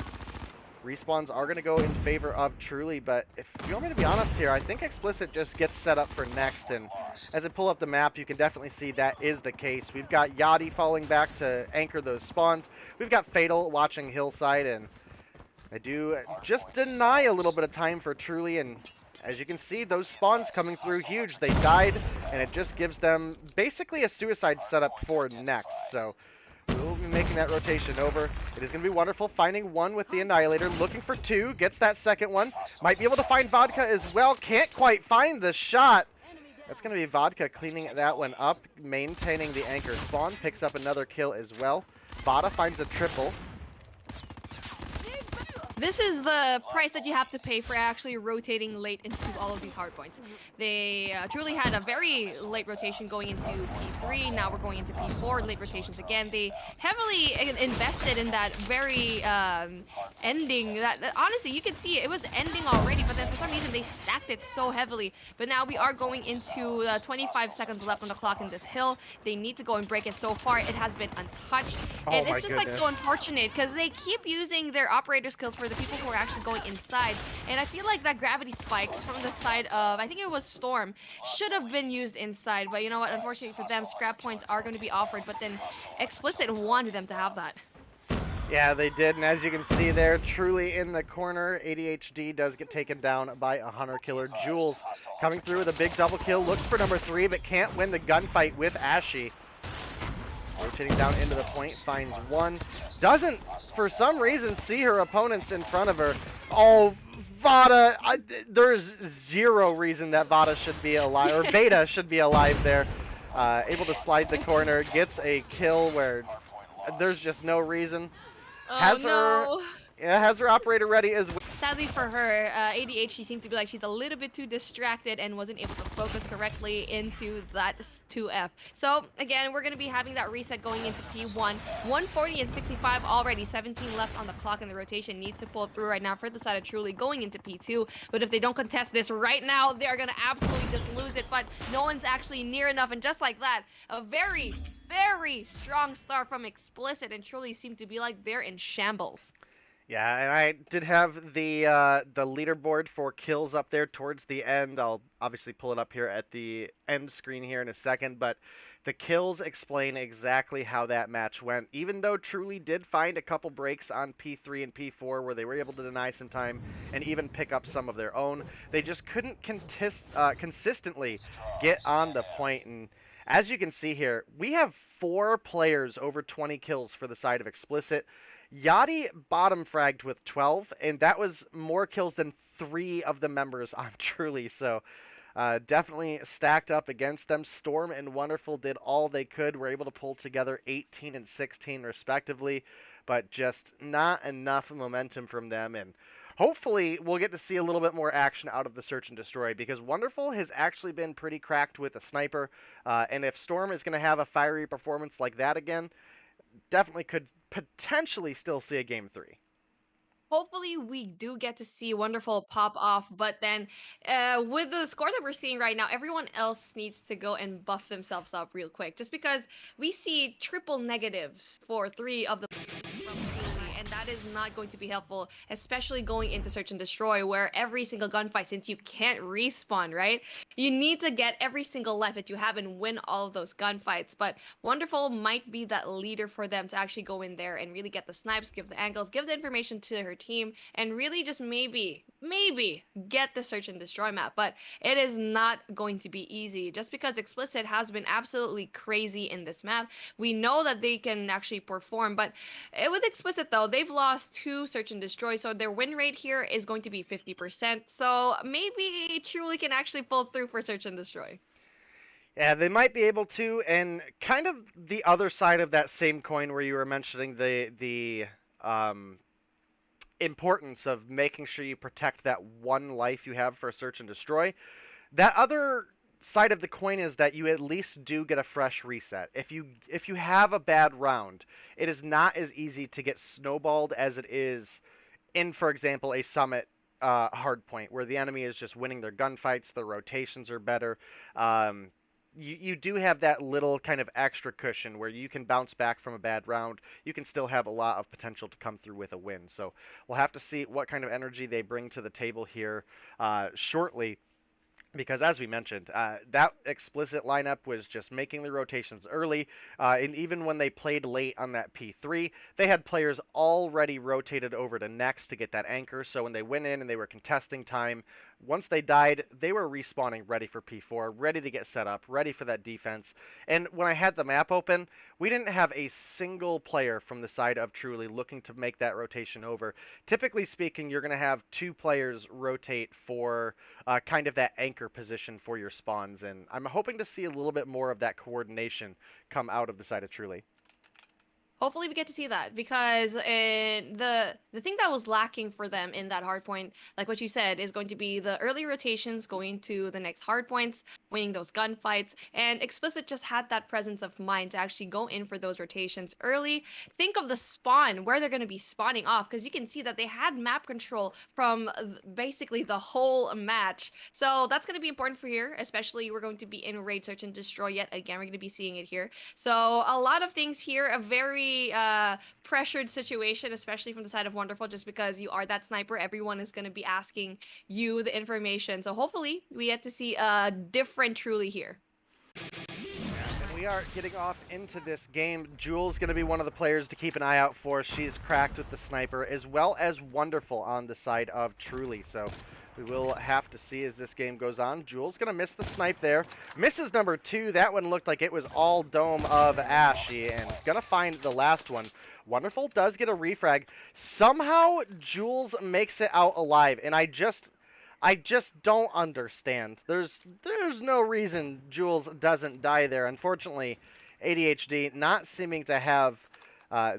Speaker 2: Respawns are going to go in favor of Truly, but if you want me to be honest here, I think Explicit just gets set up for next, and as I pull up the map, you can definitely see that is the case. We've got Yachty falling back to anchor those spawns. We've got Fatal watching Hillside, and I do just deny a little bit of time for Truly, and as you can see, those spawns coming through huge. They died, and it just gives them basically a suicide setup for next, so we'll be making that rotation over. It is going to be wonderful finding one with the Annihilator, looking for two, gets that second one. Might be able to find Vodka as well, can't quite find the shot. That's going to be Vodka cleaning that one up, maintaining the anchor spawn, picks up another kill as well. Vada finds a triple.
Speaker 7: This is the price that you have to pay for actually rotating late into all of these hard points. They truly had a very late rotation going into P3. Now we're going into P4, late rotations again. They heavily invested in that very ending. That honestly, you can see it was ending already, but then for some reason they stacked it so heavily. But now we are going into 25 seconds left on the clock in this hill. They need to go and break it. So far, it has been untouched. And it's just like so unfortunate because they keep using their operator skills for the people who are actually going inside. And I feel like that gravity spikes from the side of, I think it was Storm, should have been used inside. But you know what? Unfortunately for them, scrap points are going to be offered. But then Explicit wanted them to have that.
Speaker 2: Yeah, they did, and as you can see there, Truly in the corner, ADHD does get taken down by a hunter killer. Jules coming through with a big double kill, looks for number 3, but can't win the gunfight with Ashy. Rotating down into the point, finds one. Doesn't, for some reason, see her opponents in front of her. Oh, Vada, there's zero reason that Vada should be alive, or Veda should be alive there. Able to slide the corner, gets a kill where there's just no reason. Has her operator ready as well.
Speaker 7: Sadly for her, ADHD seemed to be like she's a little bit too distracted and wasn't able to focus correctly into that 2F. So again, we're going to be having that reset going into P1. 140 and 65 already, 17 left on the clock, and the rotation needs to pull through right now for the side of Truly going into P2. But if they don't contest this right now, they're going to absolutely just lose it. But no one's actually near enough, and just like that, a very strong start from Explicit, and Truly seem to be like they're in shambles.
Speaker 2: Yeah, and I did have the leaderboard for kills up there towards the end. I'll obviously pull it up here at the end screen here in a second, but the kills explain exactly how that match went. Even though Truly did find a couple breaks on P3 and P4 where they were able to deny some time and even pick up some of their own, they just couldn't consistently get on the point. And as you can see here, we have 4 players over 20 kills for the side of Explicit. Yachty bottom fragged with 12, and that was more kills than 3 of the members on Truly, so definitely stacked up against them. Storm and Wonderful did all they could, were able to pull together 18 and 16 respectively, but just not enough momentum from them, and hopefully we'll get to see a little bit more action out of the Search and Destroy, because Wonderful has actually been pretty cracked with a sniper, and if Storm is going to have a fiery performance like that again, definitely could potentially still see a game 3.
Speaker 7: Hopefully we do get to see Wonderful pop off, but then with the scores that we're seeing right now, everyone else needs to go and buff themselves up real quick, just because we see triple negatives for 3 of the and that is not going to be helpful, especially going into Search and Destroy, where every single gunfight, since you can't respawn, right? You need to get every single life that you have and win all of those gunfights. But Wonderful might be that leader for them to actually go in there and really get the snipes, give the angles, give the information to her team, and really just maybe get the Search and Destroy map. But it is not going to be easy, just because Explicit has been absolutely crazy in this map. We know that they can actually perform, but with Explicit though, they've lost 2 Search and Destroy, so their win rate here is going to be 50%. So maybe Truly can actually pull through for Search and Destroy.
Speaker 2: Yeah, they might be able to, and kind of the other side of that same coin where you were mentioning the importance of making sure you protect that one life you have for Search and Destroy. That other side of the coin is that you at least do get a fresh reset. If you have a bad round, it is not as easy to get snowballed as it is in, for example, a Summit hard point where the enemy is just winning their gunfights, the rotations are better. you do have that little kind of extra cushion where you can bounce back from a bad round. You can still have a lot of potential to come through with a win. So we'll have to see what kind of energy they bring to the table here shortly. Because as we mentioned, that explicit lineup was just making the rotations early, and even when they played late on that P3, they had players already rotated over to next to get that anchor, so when they went in and they were contesting time, once they died, they were respawning ready for P4, ready to get set up, ready for that defense. And when I had the map open, we didn't have a single player from the side of Truly looking to make that rotation over. Typically speaking, you're going to have 2 players rotate for kind of that anchor position for your spawns, and I'm hoping to see a little bit more of that coordination come out of the side of Truly.
Speaker 7: Hopefully we get to see that, because the thing that was lacking for them in that hardpoint, like what you said, is going to be the early rotations going to the next hardpoints, winning those gunfights, and Explicit just had that presence of mind to actually go in for those rotations early. Think of the spawn, where they're going to be spawning off, because you can see that they had map control from basically the whole match. So that's going to be important for here, especially we're going to be in Raid Search and Destroy yet again. We're going to be seeing it here. So a lot of things here, a very pressured situation, especially from the side of Wonderful, just because you are that sniper. Everyone is going to be asking you the information. So hopefully we get to see a different Truly here.
Speaker 2: And we are getting off into this game. Jules going to be one of the players to keep an eye out for. She's cracked with the sniper, as well as Wonderful on the side of Truly. So we will have to see as this game goes on. Jules going to miss the snipe there. Misses number 2. That one looked like it was all dome of Ashy, and going to find the last one. Wonderful does get a refrag. Somehow Jules makes it out alive, and I just don't understand. There's no reason Jules doesn't die there. Unfortunately, ADHD not seeming to have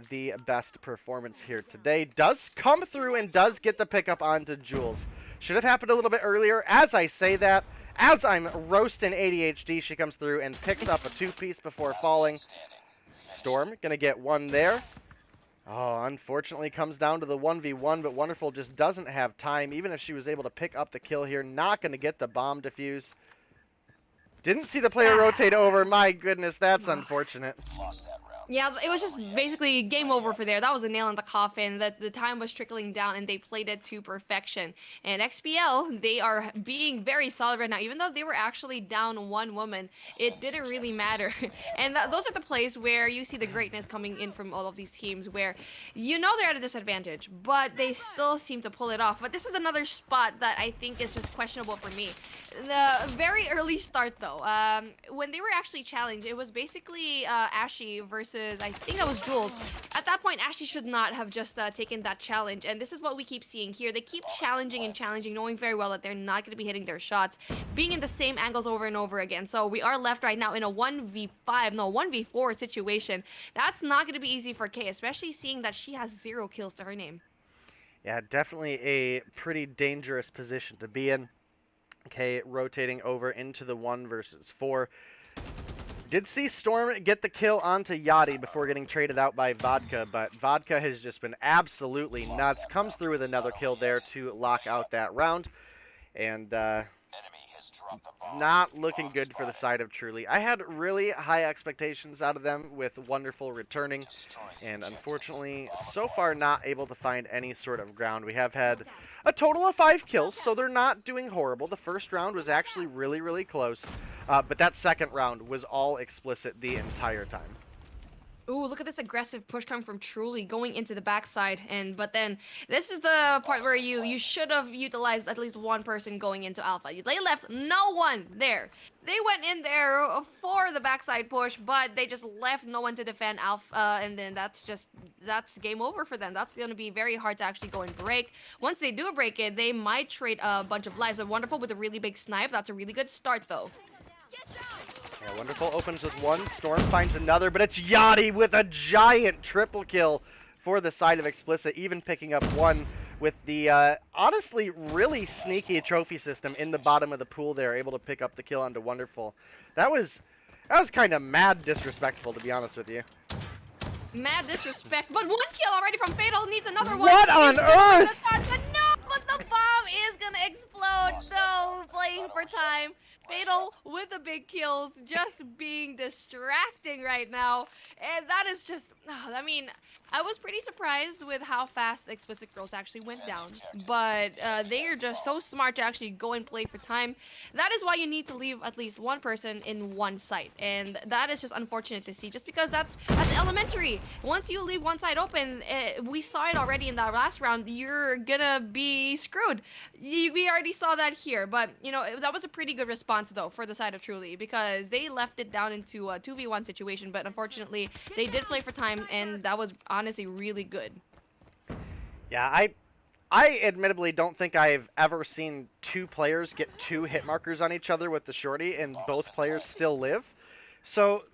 Speaker 2: the best performance here today. Does come through and does get the pickup onto Jules. Should have happened a little bit earlier. As I say that, as I'm roasting ADHD, she comes through and picks up a 2-piece before falling. Storm gonna get one there. Oh, unfortunately comes down to the 1v1, but Wonderful just doesn't have time. Even if she was able to pick up the kill here, not gonna get the bomb defuse. Didn't see the player rotate over. My goodness, that's unfortunate.
Speaker 7: Yeah, it was just basically game over for there. That was a nail in the coffin. The time was trickling down, and they played it to perfection. And XPL, they are being very solid right now. Even though they were actually down 1 woman, it didn't really matter. And those are the plays where you see the greatness coming in from all of these teams, where you know they're at a disadvantage, but they still seem to pull it off. But this is another spot that I think is just questionable for me. The very early start, though, when they were actually challenged, it was basically Ashy versus, I think that was Jules. At that point, Ashy should not have just taken that challenge, and this is what we keep seeing here. They keep challenging and challenging, knowing very well that they're not going to be hitting their shots, being in the same angles over and over again. So we are left right now in a 1v4 situation. That's not going to be easy for Kay, especially seeing that she has 0 kills to her name.
Speaker 2: Yeah, definitely a pretty dangerous position to be in. Okay, rotating over into the 1 versus 4. Did see Storm get the kill onto Yachty before getting traded out by Vodka, but Vodka has just been absolutely nuts. Comes through with another kill there to lock out that round. And not looking good for the side of Truly. I had really high expectations out of them with Wonderful returning, and unfortunately, so far not able to find any sort of ground. We have had a total of 5 kills, so they're not doing horrible. The first round was actually really, really close, but that second round was all Explicit the entire time.
Speaker 7: Ooh, look at this aggressive push coming from Truly going into the backside, but then this is the part where you should have utilized at least 1 person going into Alpha. They left no one there. They went in there for the backside push, but they just left no one to defend Alpha, and then that's game over for them. That's going to be very hard to actually go and break. Once they do break it, they might trade a bunch of lives. But Wonderful with a really big snipe. That's a really good start, though.
Speaker 2: Yeah, Wonderful opens with 1, Storm finds another, but it's Yachty with a giant triple kill for the side of Explicit, even picking up 1 with the, honestly, really sneaky trophy system in the bottom of the pool there, able to pick up the kill onto Wonderful. That was kind of mad disrespectful, to be honest with you.
Speaker 7: Mad disrespect, but 1 kill already from Fatal, needs another one.
Speaker 2: What on earth?
Speaker 7: But no, but the bomb is gonna explode. No, playing for time. Fatal with the big kills, just being distracting right now. And that is just, I mean, I was pretty surprised with how fast the Explicit Girls actually went down. But they are just so smart to actually go and play for time. That is why you need to leave at least one person in one site. And that is just unfortunate to see, just because that's elementary. Once you leave one side open, we saw it already in that last round, you're gonna be screwed. We already saw that here. But, you know, that was a pretty good response though for the side of Truly, because they left it down into a 2v1 situation, but unfortunately they did play for time, and that was honestly really good.
Speaker 2: Yeah, I admittedly don't think I've ever seen two players get 2 hit markers on each other with the shorty and both players still live. So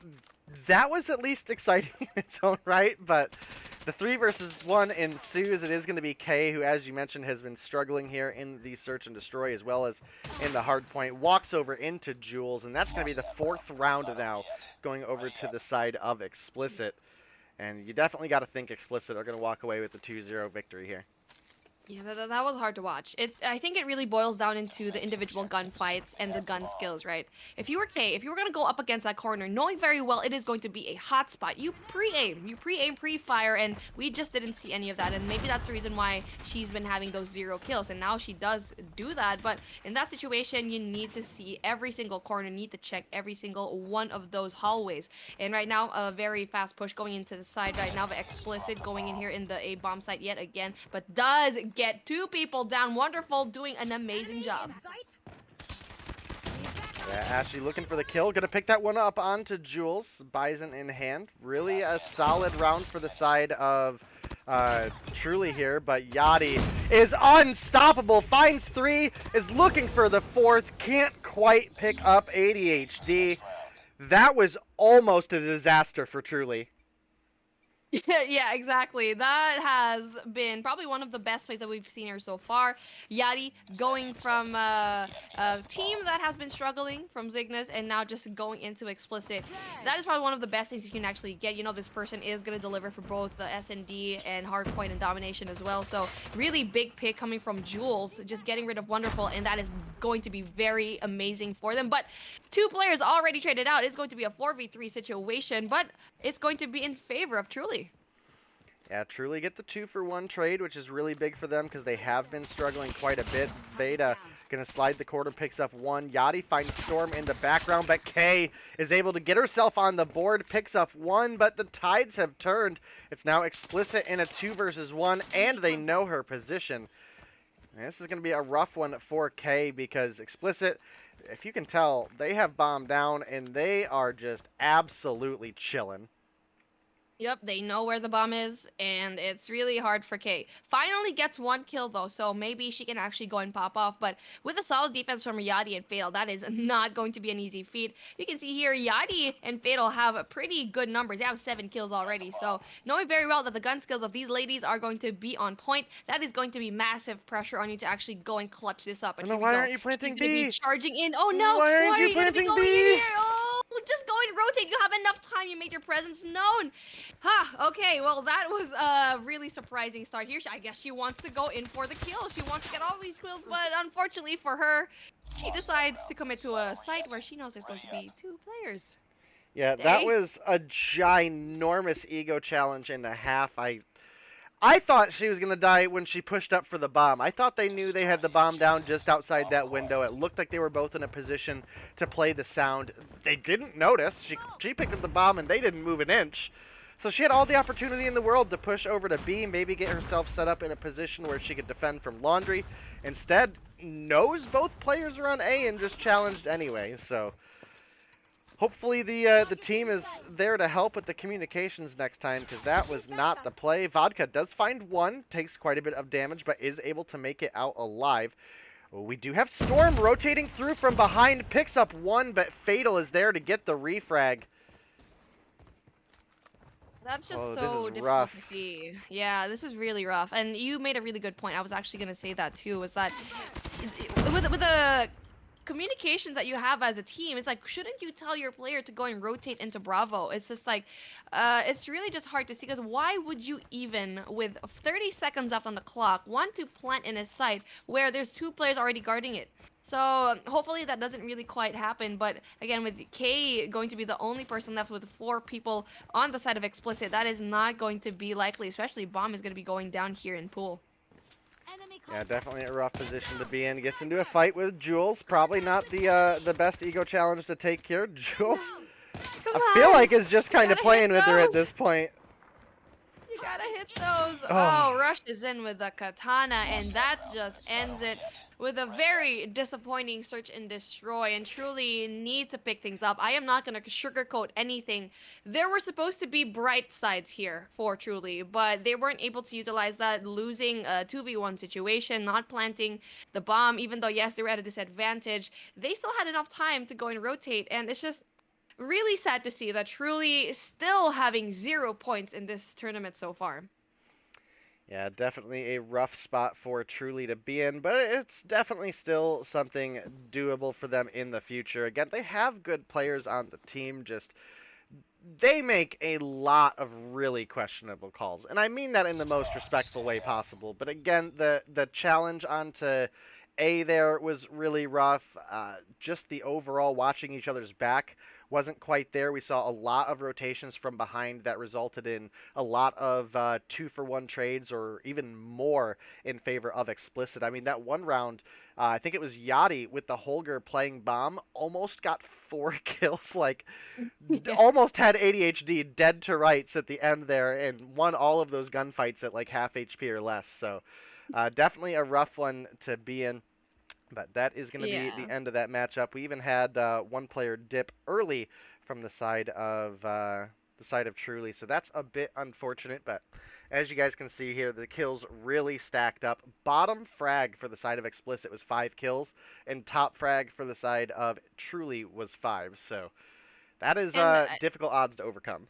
Speaker 2: that was at least exciting in its own right, but the 3 versus 1 ensues. It is going to be Kay, who, as you mentioned, has been struggling here in the search and destroy as well as in the hard point. Walks over into Jules, and that's going to be the 4th round now going over to the side of Explicit. And you definitely got to think Explicit are going to walk away with the 2-0 victory here.
Speaker 7: Yeah, that was hard to watch. I think it really boils down into the individual gunfights and the gun skills, right? If you were Kay, if you were going to go up against that corner, knowing very well it is going to be a hot spot, you pre-aim, pre-fire, and we just didn't see any of that. And maybe that's the reason why she's been having those 0 kills, and now she does do that. But in that situation, you need to see every single corner, need to check every single one of those hallways. And right now, a very fast push going into the side right now, but Explicit going in here in the A bomb site yet again, but does get 2 people down. Wonderful, doing an amazing job.
Speaker 2: Yeah, Ashley looking for the kill. Gonna pick that one up onto Jules. Bison in hand. Really a solid round for the side of Truly here, but Yachty is unstoppable. Finds 3, is looking for the 4th. Can't quite pick up ADHD. That was almost a disaster for Truly.
Speaker 7: Yeah, exactly. That has been probably one of the best plays that we've seen here so far. Yachty going from a team that has been struggling from Zygnus and now just going into Explicit. That is probably one of the best things you can actually get. You know, this person is going to deliver for both the S&D and Hardpoint and Domination as well. So really big pick coming from Jules, just getting rid of Wonderful, and that is going to be very amazing for them. But 2 players already traded out. It's going to be a 4v3 situation, but it's going to be in favor of Truly.
Speaker 2: Yeah, Truly get the 2-for-1 trade, which is really big for them because they have been struggling quite a bit. Veda gonna slide the corner, picks up 1. Yachty finds Storm in the background, but Kay is able to get herself on the board, picks up 1, but the tides have turned. It's now Explicit in a 2 versus 1, and they know her position. And this is gonna be a rough one for Kay because Explicit, if you can tell, they have bombed down and they are just absolutely chilling.
Speaker 7: Yep, they know where the bomb is, and it's really hard for Kay. Finally gets 1 kill, though, so maybe she can actually go and pop off. But with a solid defense from Yachty and Fatal, that is not going to be an easy feat. You can see here, Yachty and Fatal have pretty good numbers. They have 7 kills already, so knowing very well that the gun skills of these ladies are going to be on point, that is going to be massive pressure on you to actually go and clutch this up. And
Speaker 2: why aren't you planting
Speaker 7: She's gonna
Speaker 2: B?
Speaker 7: be charging in. Oh, no!
Speaker 2: Why aren't you
Speaker 7: gonna be
Speaker 2: planting
Speaker 7: going
Speaker 2: B?
Speaker 7: in here? Oh, just go and rotate. You have enough time. You made your presence known. Okay, well, that was a really surprising start here. I guess she wants to go in for the kill. She wants to get all these kills, but unfortunately for her, she decides to commit to a site where she knows there's going to be 2 players.
Speaker 2: Yeah, that was a ginormous ego challenge and a half. I thought she was going to die when she pushed up for the bomb. I thought they knew they had the bomb down just outside that window. It looked like they were both in a position to play the sound. They didn't notice. She picked up the bomb and they didn't move an inch. So she had all the opportunity in the world to push over to B, maybe get herself set up in a position where she could defend from Laundry. Instead, knows both players are on A and just challenged anyway. So hopefully the team is there to help with the communications next time, because that was not the play. Vodka does find 1, takes quite a bit of damage, but is able to make it out alive. We do have Storm rotating through from behind, picks up 1, but Fatal is there to get the refrag.
Speaker 7: That's just so difficult to see. Yeah, this is really rough. And you made a really good point. I was actually going to say that too, was that with the communications that you have as a team. It's like, shouldn't you tell your player to go and rotate into Bravo? It's just like, it's really just hard to see, because why would you even, with 30 seconds left on the clock, want to plant in a site where there's 2 players already guarding it? So hopefully that doesn't really quite happen. But again, with K going to be the only person left with 4 people on the side of Explicit, that is not going to be likely, especially Bomb is going to be going down here in pool.
Speaker 2: Yeah, definitely a rough position to be in. Gets into a fight with Jules. Probably not the best ego challenge to take here. Jules, I feel like is just kind of playing with her at this point.
Speaker 7: You gotta hit those. Oh, Rush is in with the katana, and that just ends it with a very disappointing search and destroy, and truly need to pick things up. I am not gonna sugarcoat anything. There were supposed to be bright sides here for Truly, but they weren't able to utilize that, losing a 2v1 situation, not planting the bomb, even though, yes, they were at a disadvantage. They still had enough time to go and rotate, and it's just really sad to see that Truly still having 0 points in this tournament so far.
Speaker 2: Yeah, definitely a rough spot for Truly to be in, but it's definitely still something doable for them in the future. Again, they have good players on the team, just they make a lot of really questionable calls. And I mean that in the most respectful way possible. But again, the challenge onto A there was really rough. Just the overall watching each other's back wasn't quite there. We saw a lot of rotations from behind that resulted in a lot of 2-for-1 trades, or even more in favor of Explicit. I mean, that one round, I think it was Yachty with the Holger playing bomb, almost got 4 kills, like almost had ADHD dead to rights at the end there, and won all of those gunfights at like half HP or less. So definitely a rough one to be in. But that is going to be the end of that matchup. We even had one player dip early from the side of Truly, so that's a bit unfortunate. But as you guys can see here, the kills really stacked up. Bottom frag for the side of Explicit was 5 kills, and top frag for the side of Truly was 5. So that is difficult odds to overcome.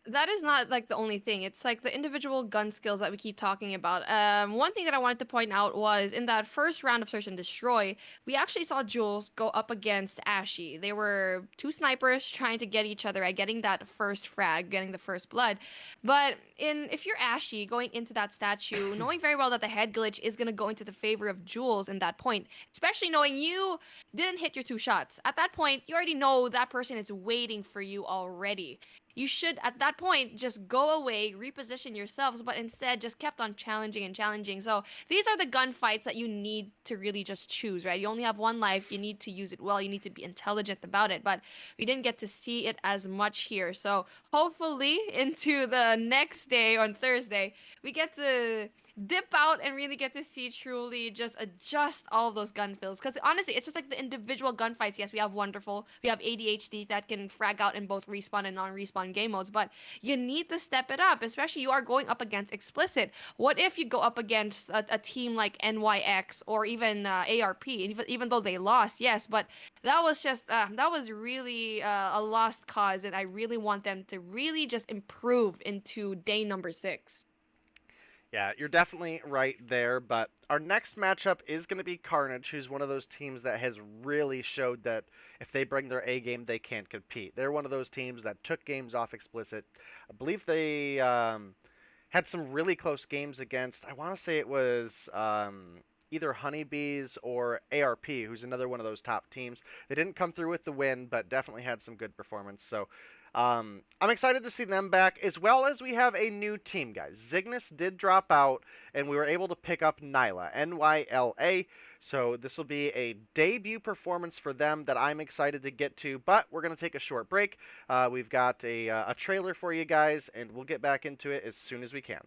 Speaker 7: That is not like the only thing. It's like the individual gun skills that we keep talking about. One thing that I wanted to point out was in that first round of Search and Destroy, we actually saw Jules go up against Ashy. They were 2 snipers trying to get each other at getting that first frag, getting the first blood. But if you're Ashy going into that statue, knowing very well that the head glitch is going to go into the favor of Jules in that point, especially knowing you didn't hit your 2 shots. At that point, you already know that person is waiting for you already. You should, at that point, just go away, reposition yourselves, but instead just kept on challenging and challenging. So these are the gunfights that you need to really just choose, right? You only have 1 life. You need to use it well. You need to be intelligent about it. But we didn't get to see it as much here. So hopefully into the next day on Thursday, we get to dip out and really get to see Truly just adjust all of those gun fills. Because honestly, it's just like the individual gunfights. Yes, we have Wonderful. We have ADHD that can frag out in both respawn and non-respawn game modes. But you need to step it up, especially you are going up against Explicit. What if you go up against a team like NYX or even ARP, even though they lost, yes, but that was just, that was really a lost cause, and I really want them to really just improve into day number 6.
Speaker 2: Yeah, you're definitely right there, but our next matchup is going to be Carnage, who's one of those teams that has really showed that if they bring their A game, they can't compete. They're one of those teams that took games off Explicit. I believe they had some really close games against, I want to say it was either Honeybees or ARP, who's another one of those top teams. They didn't come through with the win, but definitely had some good performance. So I'm excited to see them back, as well as we have a new team, guys. Zygnus did drop out, and we were able to pick up Nyla, N-Y-L-A. So this will be a debut performance for them that I'm excited to get to, but we're going to take a short break. We've got a trailer for you guys, and we'll get back into it as soon as we can.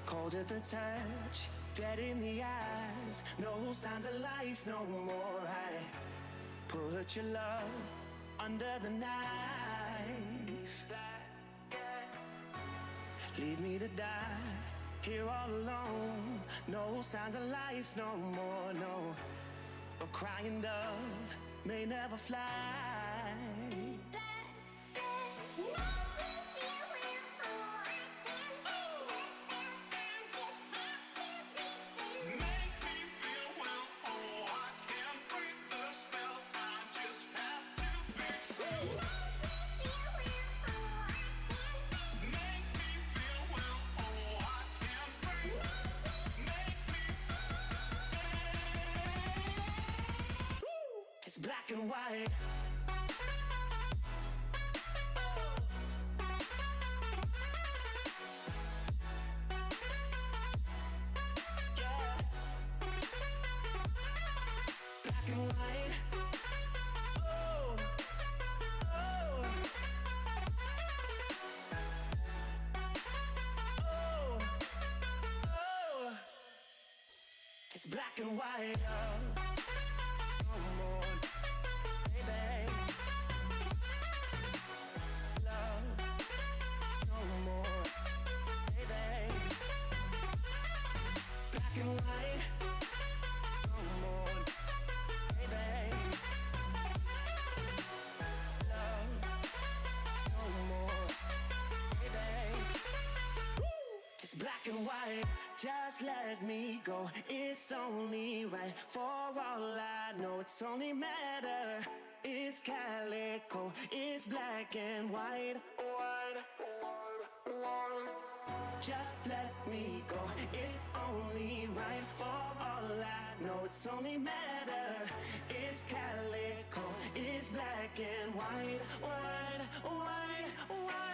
Speaker 1: Cold at the touch, dead in the eyes. No signs of life no more. I put your love under the knife. Leave me to die here all alone. No signs of life no more, no. A crying dove may never fly. It's black and white. Yeah. Black and white. Oh. Oh. Oh. Oh. It's black and white. Oh. Black and white, just let me go. It's only right. For all I know, it's only matter. It's calico, it's black and white. Just let me go. It's only right. For all I know, it's only matter. It's calico, it's black and white. White, white, white.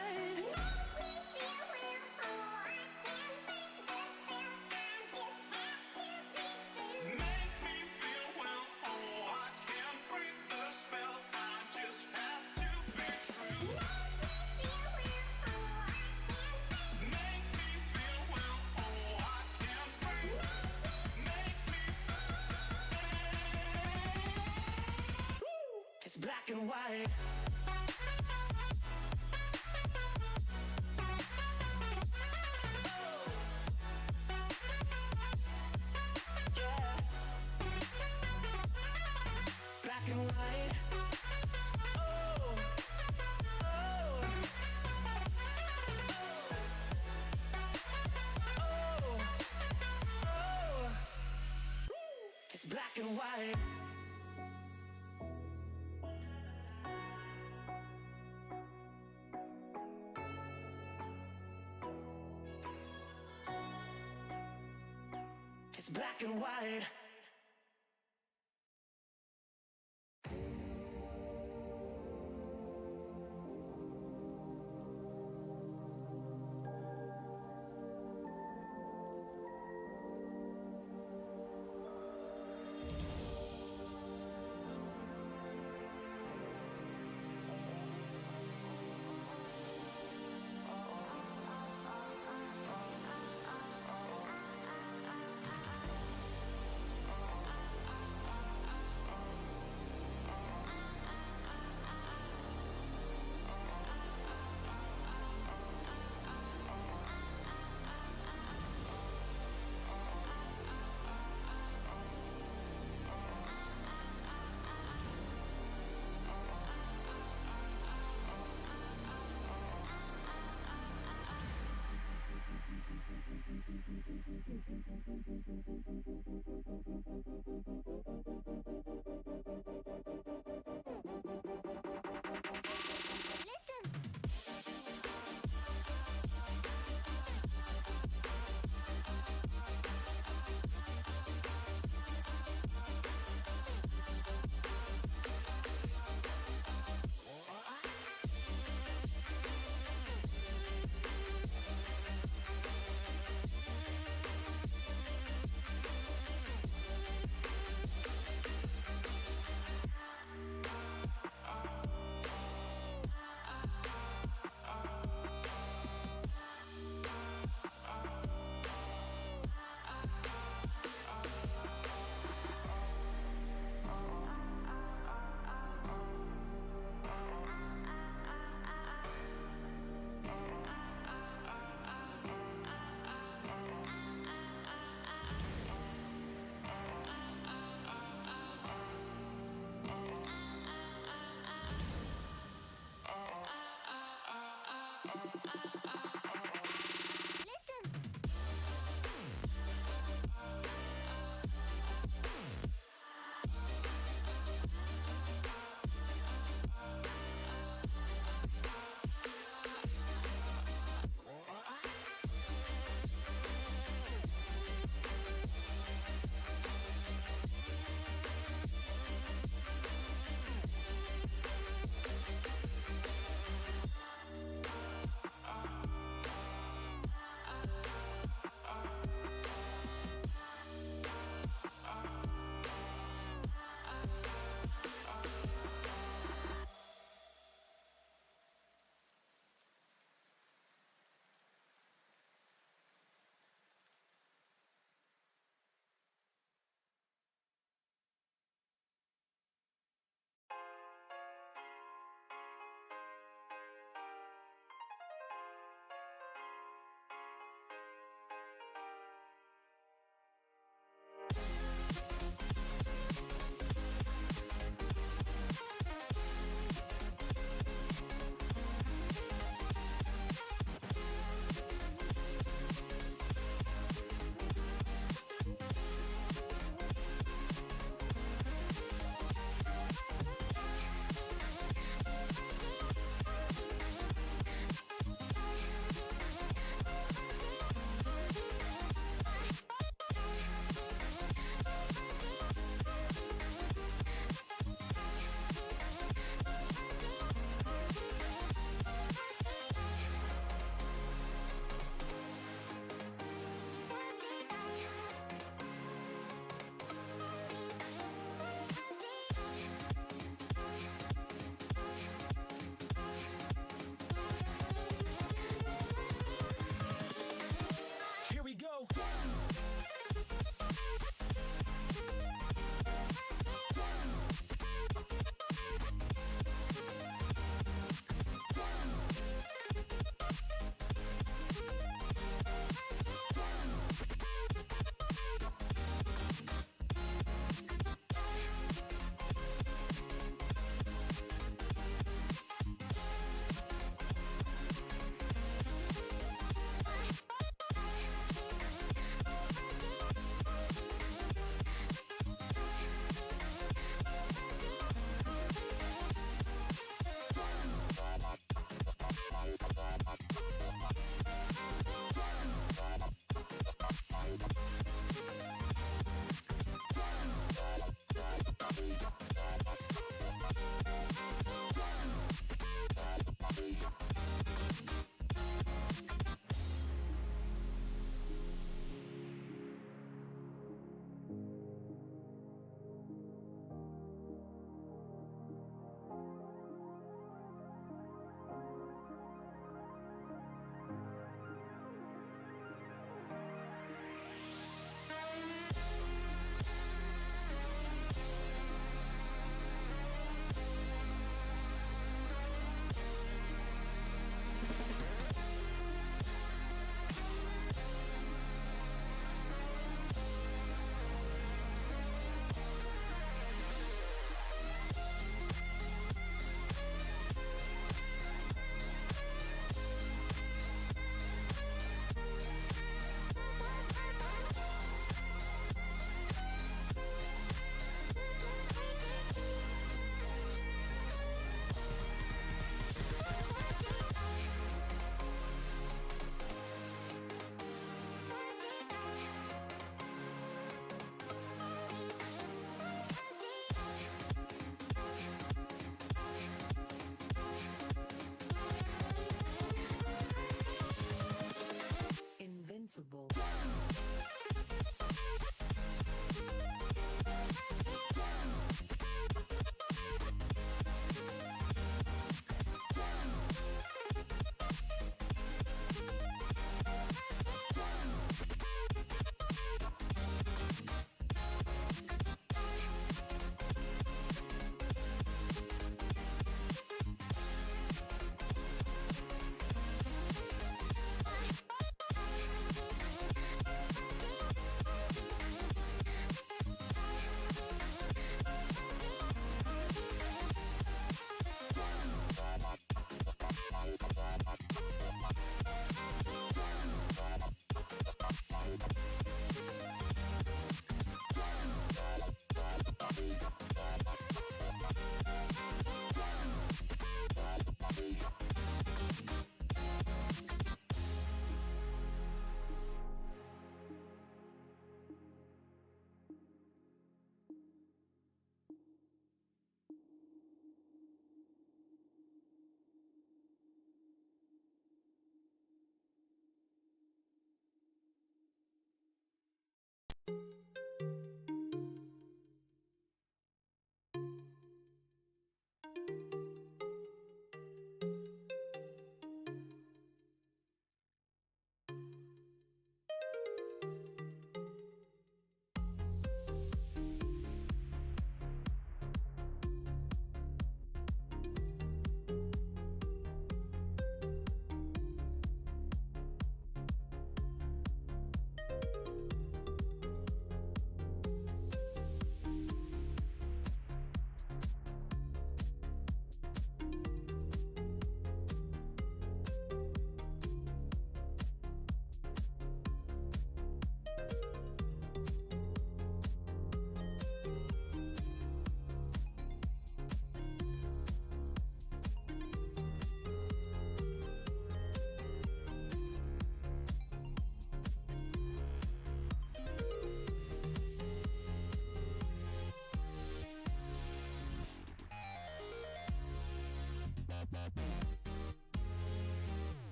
Speaker 1: It's black and white. Yeah. Black and white. Oh. Oh. Oh. Oh. It's black and white. It's black and white.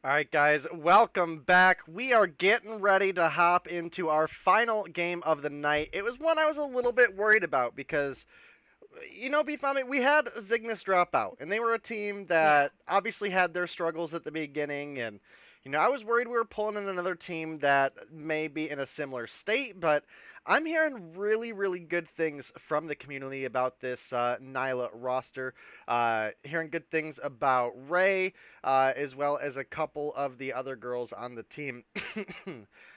Speaker 2: All right, guys, welcome back. We are getting ready to hop into our final game of the night. It was one I was a little bit worried about because, Beef Mommy, we had Cygnus drop out, and they were a team that obviously had their struggles at the beginning, and, I was worried we were pulling in another team that may be in a similar state, but I'm hearing really, really good things from the community about this Nyla roster. Hearing good things about Ray, as well as a couple of the other girls on the team.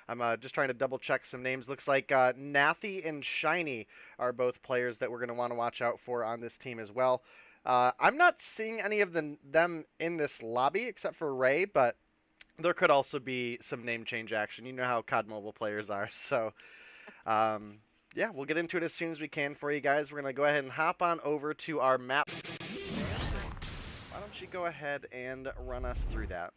Speaker 2: I'm just trying to double check some names. Looks like Nathy and Shiny are both players that we're going to want to watch out for on this team as well. I'm not seeing any of them in this lobby except for Ray, but there could also be some name change action. You know how COD Mobile players are, so yeah, we'll get into it as soon as we can for you guys. We're going to go ahead and hop on over to our map. Why don't you go ahead and run us through that?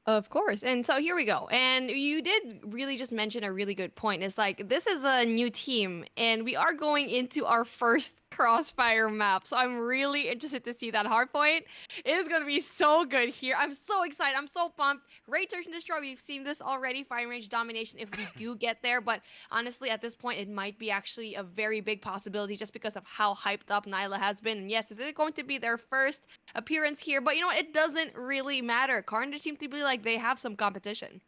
Speaker 7: Of course. And so here we go. And you did really just mention a really good point. It's like this is a new team and we are going into our first Crossfire map. So I'm really interested to see that hardpoint. It is going to be so good here. I'm so excited. I'm so pumped. Ray Search and Destroy. We've seen this already. Firing range domination if we do get there. But honestly, at this point, it might be actually a very big possibility just because of how hyped up Nyla has been. And yes, is it going to be their first appearance here? But you know what? It doesn't really matter. Carnage seems to be like they have some competition.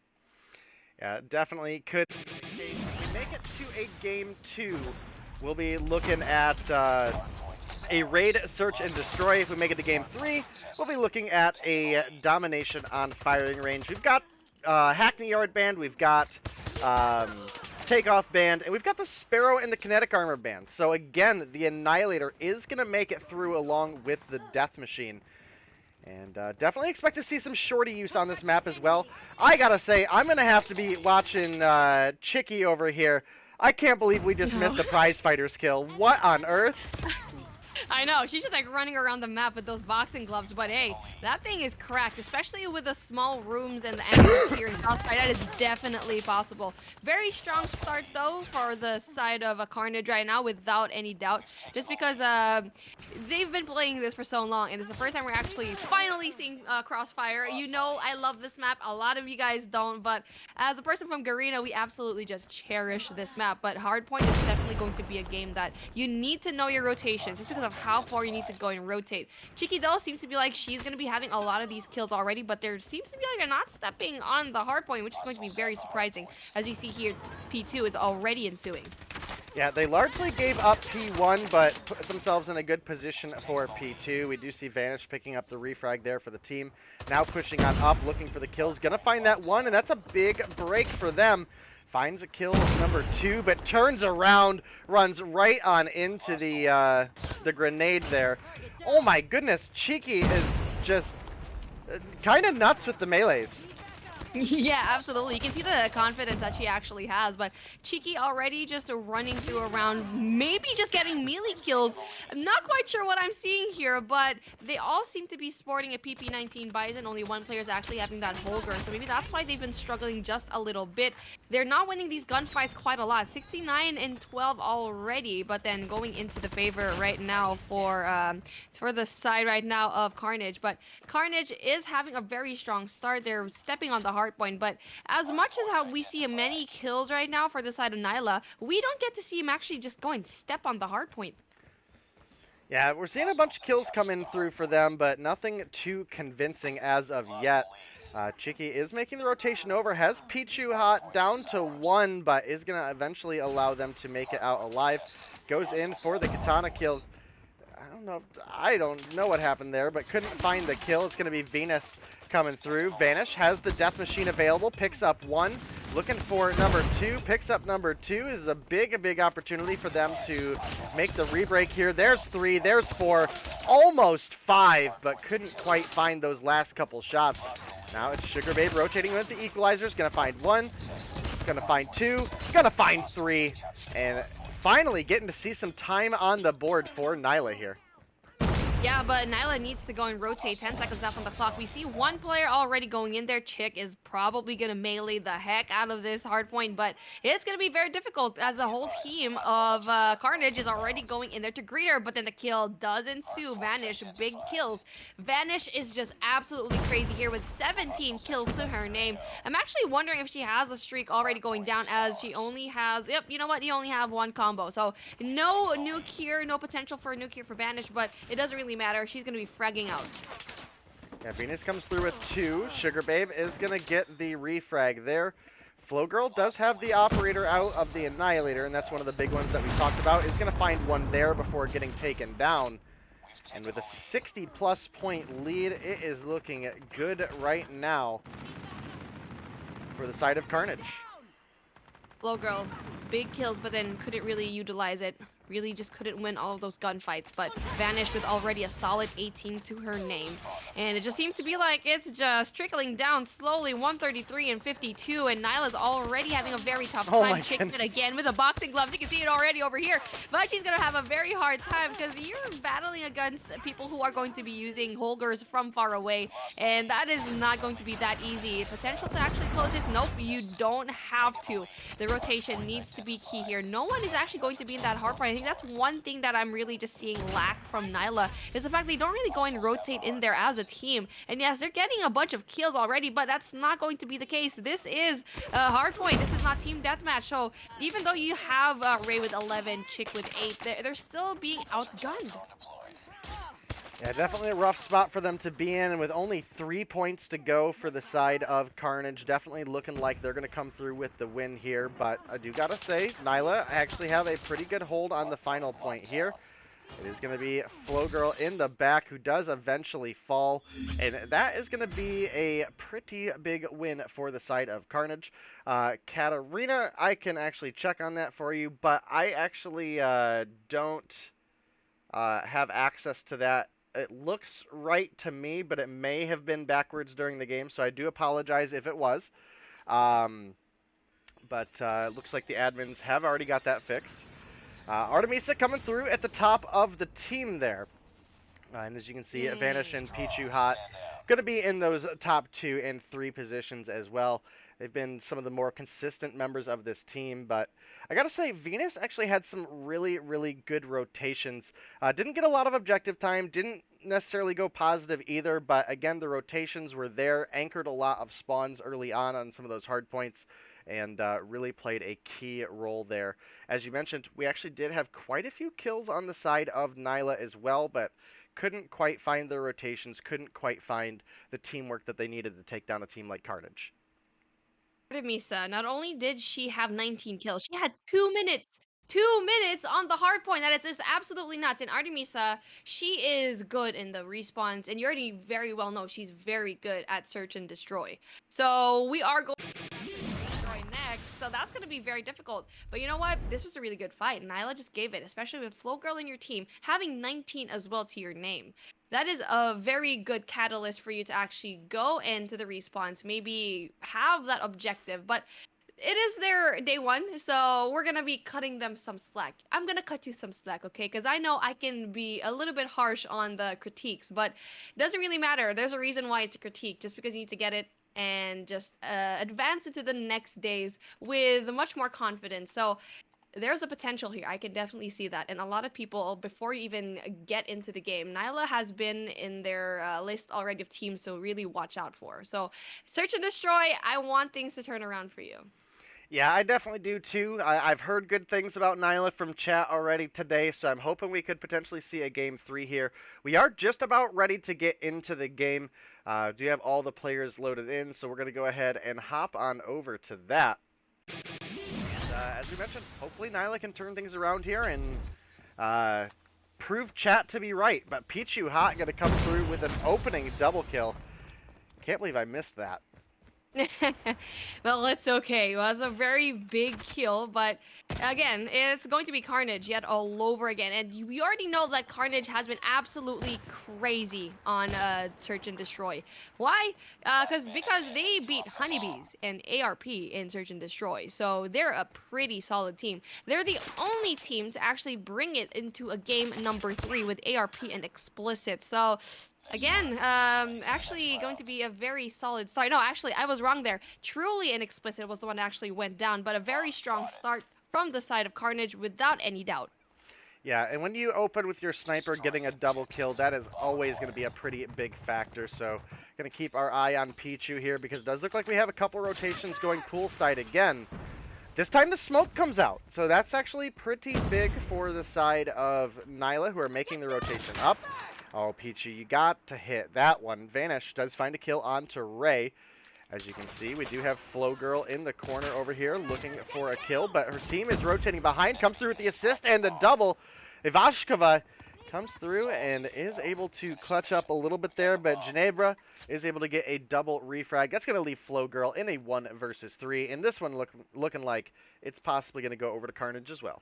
Speaker 2: Yeah, definitely could. If we make it to a game 2, we'll be looking at a raid, search, and destroy. If we make it to game 3, we'll be looking at a domination on firing range. We've got Hackney Yard band, we've got Takeoff band, and we've got the Sparrow and the Kinetic Armor band. So again, the Annihilator is going to make it through along with the Death Machine. And definitely expect to see some shorty use on this map as well. I gotta say, I'm gonna have to be watching Chicky over here. I can't believe we just missed a prize fighter's kill. What on earth?
Speaker 7: I know, she's just like running around the map with those boxing gloves, but hey, that thing is cracked, especially with the small rooms and the angles here in Crossfire. That is definitely possible. Very strong start though for the side of a Carnage right now, without any doubt, just because they've been playing this for so long, and it's the first time we're actually finally seeing Crossfire. You know, I love this map. A lot of you guys don't, but as a person from Garena, we absolutely just cherish this map. But Hardpoint is definitely going to be a game that you need to know your rotations, just because of how far you need to go and rotate. Chicky though seems to be like she's going to be having a lot of these kills already, but there seems to be like a not stepping on the hard point, which is going to be very surprising. As we see here, P2 is already ensuing.
Speaker 2: Yeah, they largely gave up P1, but put themselves in a good position for P2. We do see Vanish picking up the refrag there for the team. Now pushing on up, looking for the kills. Gonna find that one, and that's a big break for them. Finds a kill number 2, but turns around, runs right on into the grenade there. Oh my goodness, Cheeky is just kind of nuts with the melees.
Speaker 7: Yeah, absolutely. You can see the confidence that she actually has, but Cheeky already just running through around, maybe just getting melee kills. I'm not quite sure what I'm seeing here, but they all seem to be sporting a PP19 Bison. Only one player is actually having that Holger, so maybe that's why they've been struggling just a little bit. They're not winning these gunfights quite a lot. 69 and 12 already, but then going into the favor right now for the side right now of Carnage. But Carnage is having a very strong start. They're stepping on the hard point, but as much as how we see many kills right now for the side of Nyla, we don't get to see him actually just go and step on the hard point.
Speaker 2: Yeah, we're seeing a bunch of kills coming through for them, but nothing too convincing as of yet. Chicky is making the rotation over, has Pichu hot down to 1, but is going to eventually allow them to make it out alive. Goes in for the Katana kill. I don't know what happened there, but couldn't find the kill. It's going to be Venus coming through. Vanish has the Death Machine available, picks up 1, looking for number 2, picks up number 2. Is a big opportunity for them to make the rebreak here. There's 3, there's 4, almost 5, but couldn't quite find those last couple shots. Now it's Sugar Babe rotating with the equalizers, gonna find 1, gonna find 2, gonna find 3, and finally getting to see some time on the board for Nyla here.
Speaker 7: Yeah, but Nyla needs to go and rotate. 10 seconds left on the clock. We see one player already going in there. Chick is probably going to melee the heck out of this hard point, but it's going to be very difficult as the whole team of Carnage is already going in there to greet her, but then the kill does ensue. Vanish, big kills. Vanish is just absolutely crazy here with 17 kills to her name. I'm actually wondering if she has a streak already going down as she only has, yep, you know what? You only have one combo. So no nuke here, no potential for a nuke here for Vanish, but it doesn't really matter. She's going to be fragging out.
Speaker 2: Yeah, Venus comes through with 2. Sugar Babe is going to get the refrag there. Flow Girl does have the operator out of the Annihilator, and that's one of the big ones that we talked about. Is going to find one there before getting taken down. And with a 60-plus point lead, it is looking good right now for the side of Carnage.
Speaker 7: Flow Girl, big kills, but then couldn't really utilize it. Really just couldn't win all of those gunfights, but Vanish with already a solid 18 to her name. And it just seems to be like it's just trickling down slowly, 133 and 52, and Nyla's already having a very tough time. Chick it again with the boxing gloves. You can see it already over here, but she's gonna have a very hard time because you're battling against people who are going to be using Holgers from far away, and that is not going to be that easy. Potential to actually close this? Nope, you don't have to. The rotation needs to be key here. No one is actually going to be in that hard part. I think that's one thing that I'm really just seeing lack from Nyla is the fact they don't really go and rotate in there as a team. And yes, they're getting a bunch of kills already, but that's not going to be the case. This is a hard point. This is not team deathmatch. So even though you have Ray with 11, Chick with 8, they're still being outgunned.
Speaker 2: Yeah, definitely a rough spot for them to be in, and with only 3 points to go for the side of Carnage, definitely looking like they're going to come through with the win here, but I do got to say, Nyla actually have a pretty good hold on the final point here. It is going to be Flow Girl in the back who does eventually fall, and that is going to be a pretty big win for the side of Carnage. Katarina, I can actually check on that for you, but I actually don't have access to that. It looks right to me, but it may have been backwards during the game, so I do apologize if it was. But it looks like the admins have already got that fixed. Artemisa coming through at the top of the team there. And as you can see, Vanish and Pichu Hot going to be in those top 2 and 3 positions as well. They've been some of the more consistent members of this team, but I gotta say, Venus actually had some really, really good rotations. Didn't get a lot of objective time, didn't necessarily go positive either, but again, the rotations were there, anchored a lot of spawns early on some of those hard points, and really played a key role there. As you mentioned, we actually did have quite a few kills on the side of Nyla as well, but couldn't quite find the rotations, couldn't quite find the teamwork that they needed to take down a team like Carnage.
Speaker 7: Artemisa, not only did she have 19 kills, she had 2 minutes. 2 minutes on the hard point. That is just absolutely nuts. And Artemisa, she is good in the respawns, and you already very well know she's very good at search and destroy. So we are going to destroy next. So that's going to be very difficult. But you know what? This was a really good fight. Nyla just gave it, especially with Flow Girl in your team, having 19 as well to your name. That is a very good catalyst for you to actually go into the respawns, maybe have that objective. But it is their day 1, so we're gonna be cutting them some slack. I'm gonna cut you some slack, okay? Because I know I can be a little bit harsh on the critiques, but it doesn't really matter. There's a reason why it's a critique, just because you need to get it and just advance into the next days with much more confidence. So there's a potential here. I can definitely see that. And a lot of people, before you even get into the game, Nyla has been in their list already of teams to really watch out for. So search and destroy, I want things to turn around for you.
Speaker 2: Yeah, I definitely do too. I've heard good things about Nyla from chat already today, so I'm hoping we could potentially see a game 3 here. We are just about ready to get into the game. Do you have all the players loaded in? So we're going to go ahead and hop on over to that. As we mentioned, hopefully Nyla can turn things around here and prove chat to be right. But Pichu Hot going to come through with an opening double kill. Can't believe I missed that.
Speaker 7: Well, it's okay. Well, it's a very big kill, but again, it's going to be Carnage yet all over again. And we already know that Carnage has been absolutely crazy on Search and Destroy. Why? Because they beat Honeybees and ARP in Search and Destroy, so they're a pretty solid team. They're the only team to actually bring it into a game number 3 with ARP and Explicit. So again, actually going to be a very solid start. No, actually, I was wrong there. Truly and Explicit was the one that actually went down, but a very strong start from the side of Carnage without any doubt.
Speaker 2: Yeah, and when you open with your sniper getting a double kill, that is always going to be a pretty big factor. So, going to keep our eye on Pichu here because it does look like we have a couple rotations going poolside again. This time the smoke comes out, so that's actually pretty big for the side of Nyla, who are making the rotation up. Oh, Pichu, you got to hit that one. Vanish does find a kill onto Ray. As you can see, we do have Flow Girl in the corner over here looking for a kill, but her team is rotating behind, comes through with the assist and the double. Ivashkova comes through and is able to clutch up a little bit there, but Ginebra is able to get a double refrag. That's going to leave Flow Girl in a 1 versus 3, and this one looking like it's possibly going to go over to Carnage as well.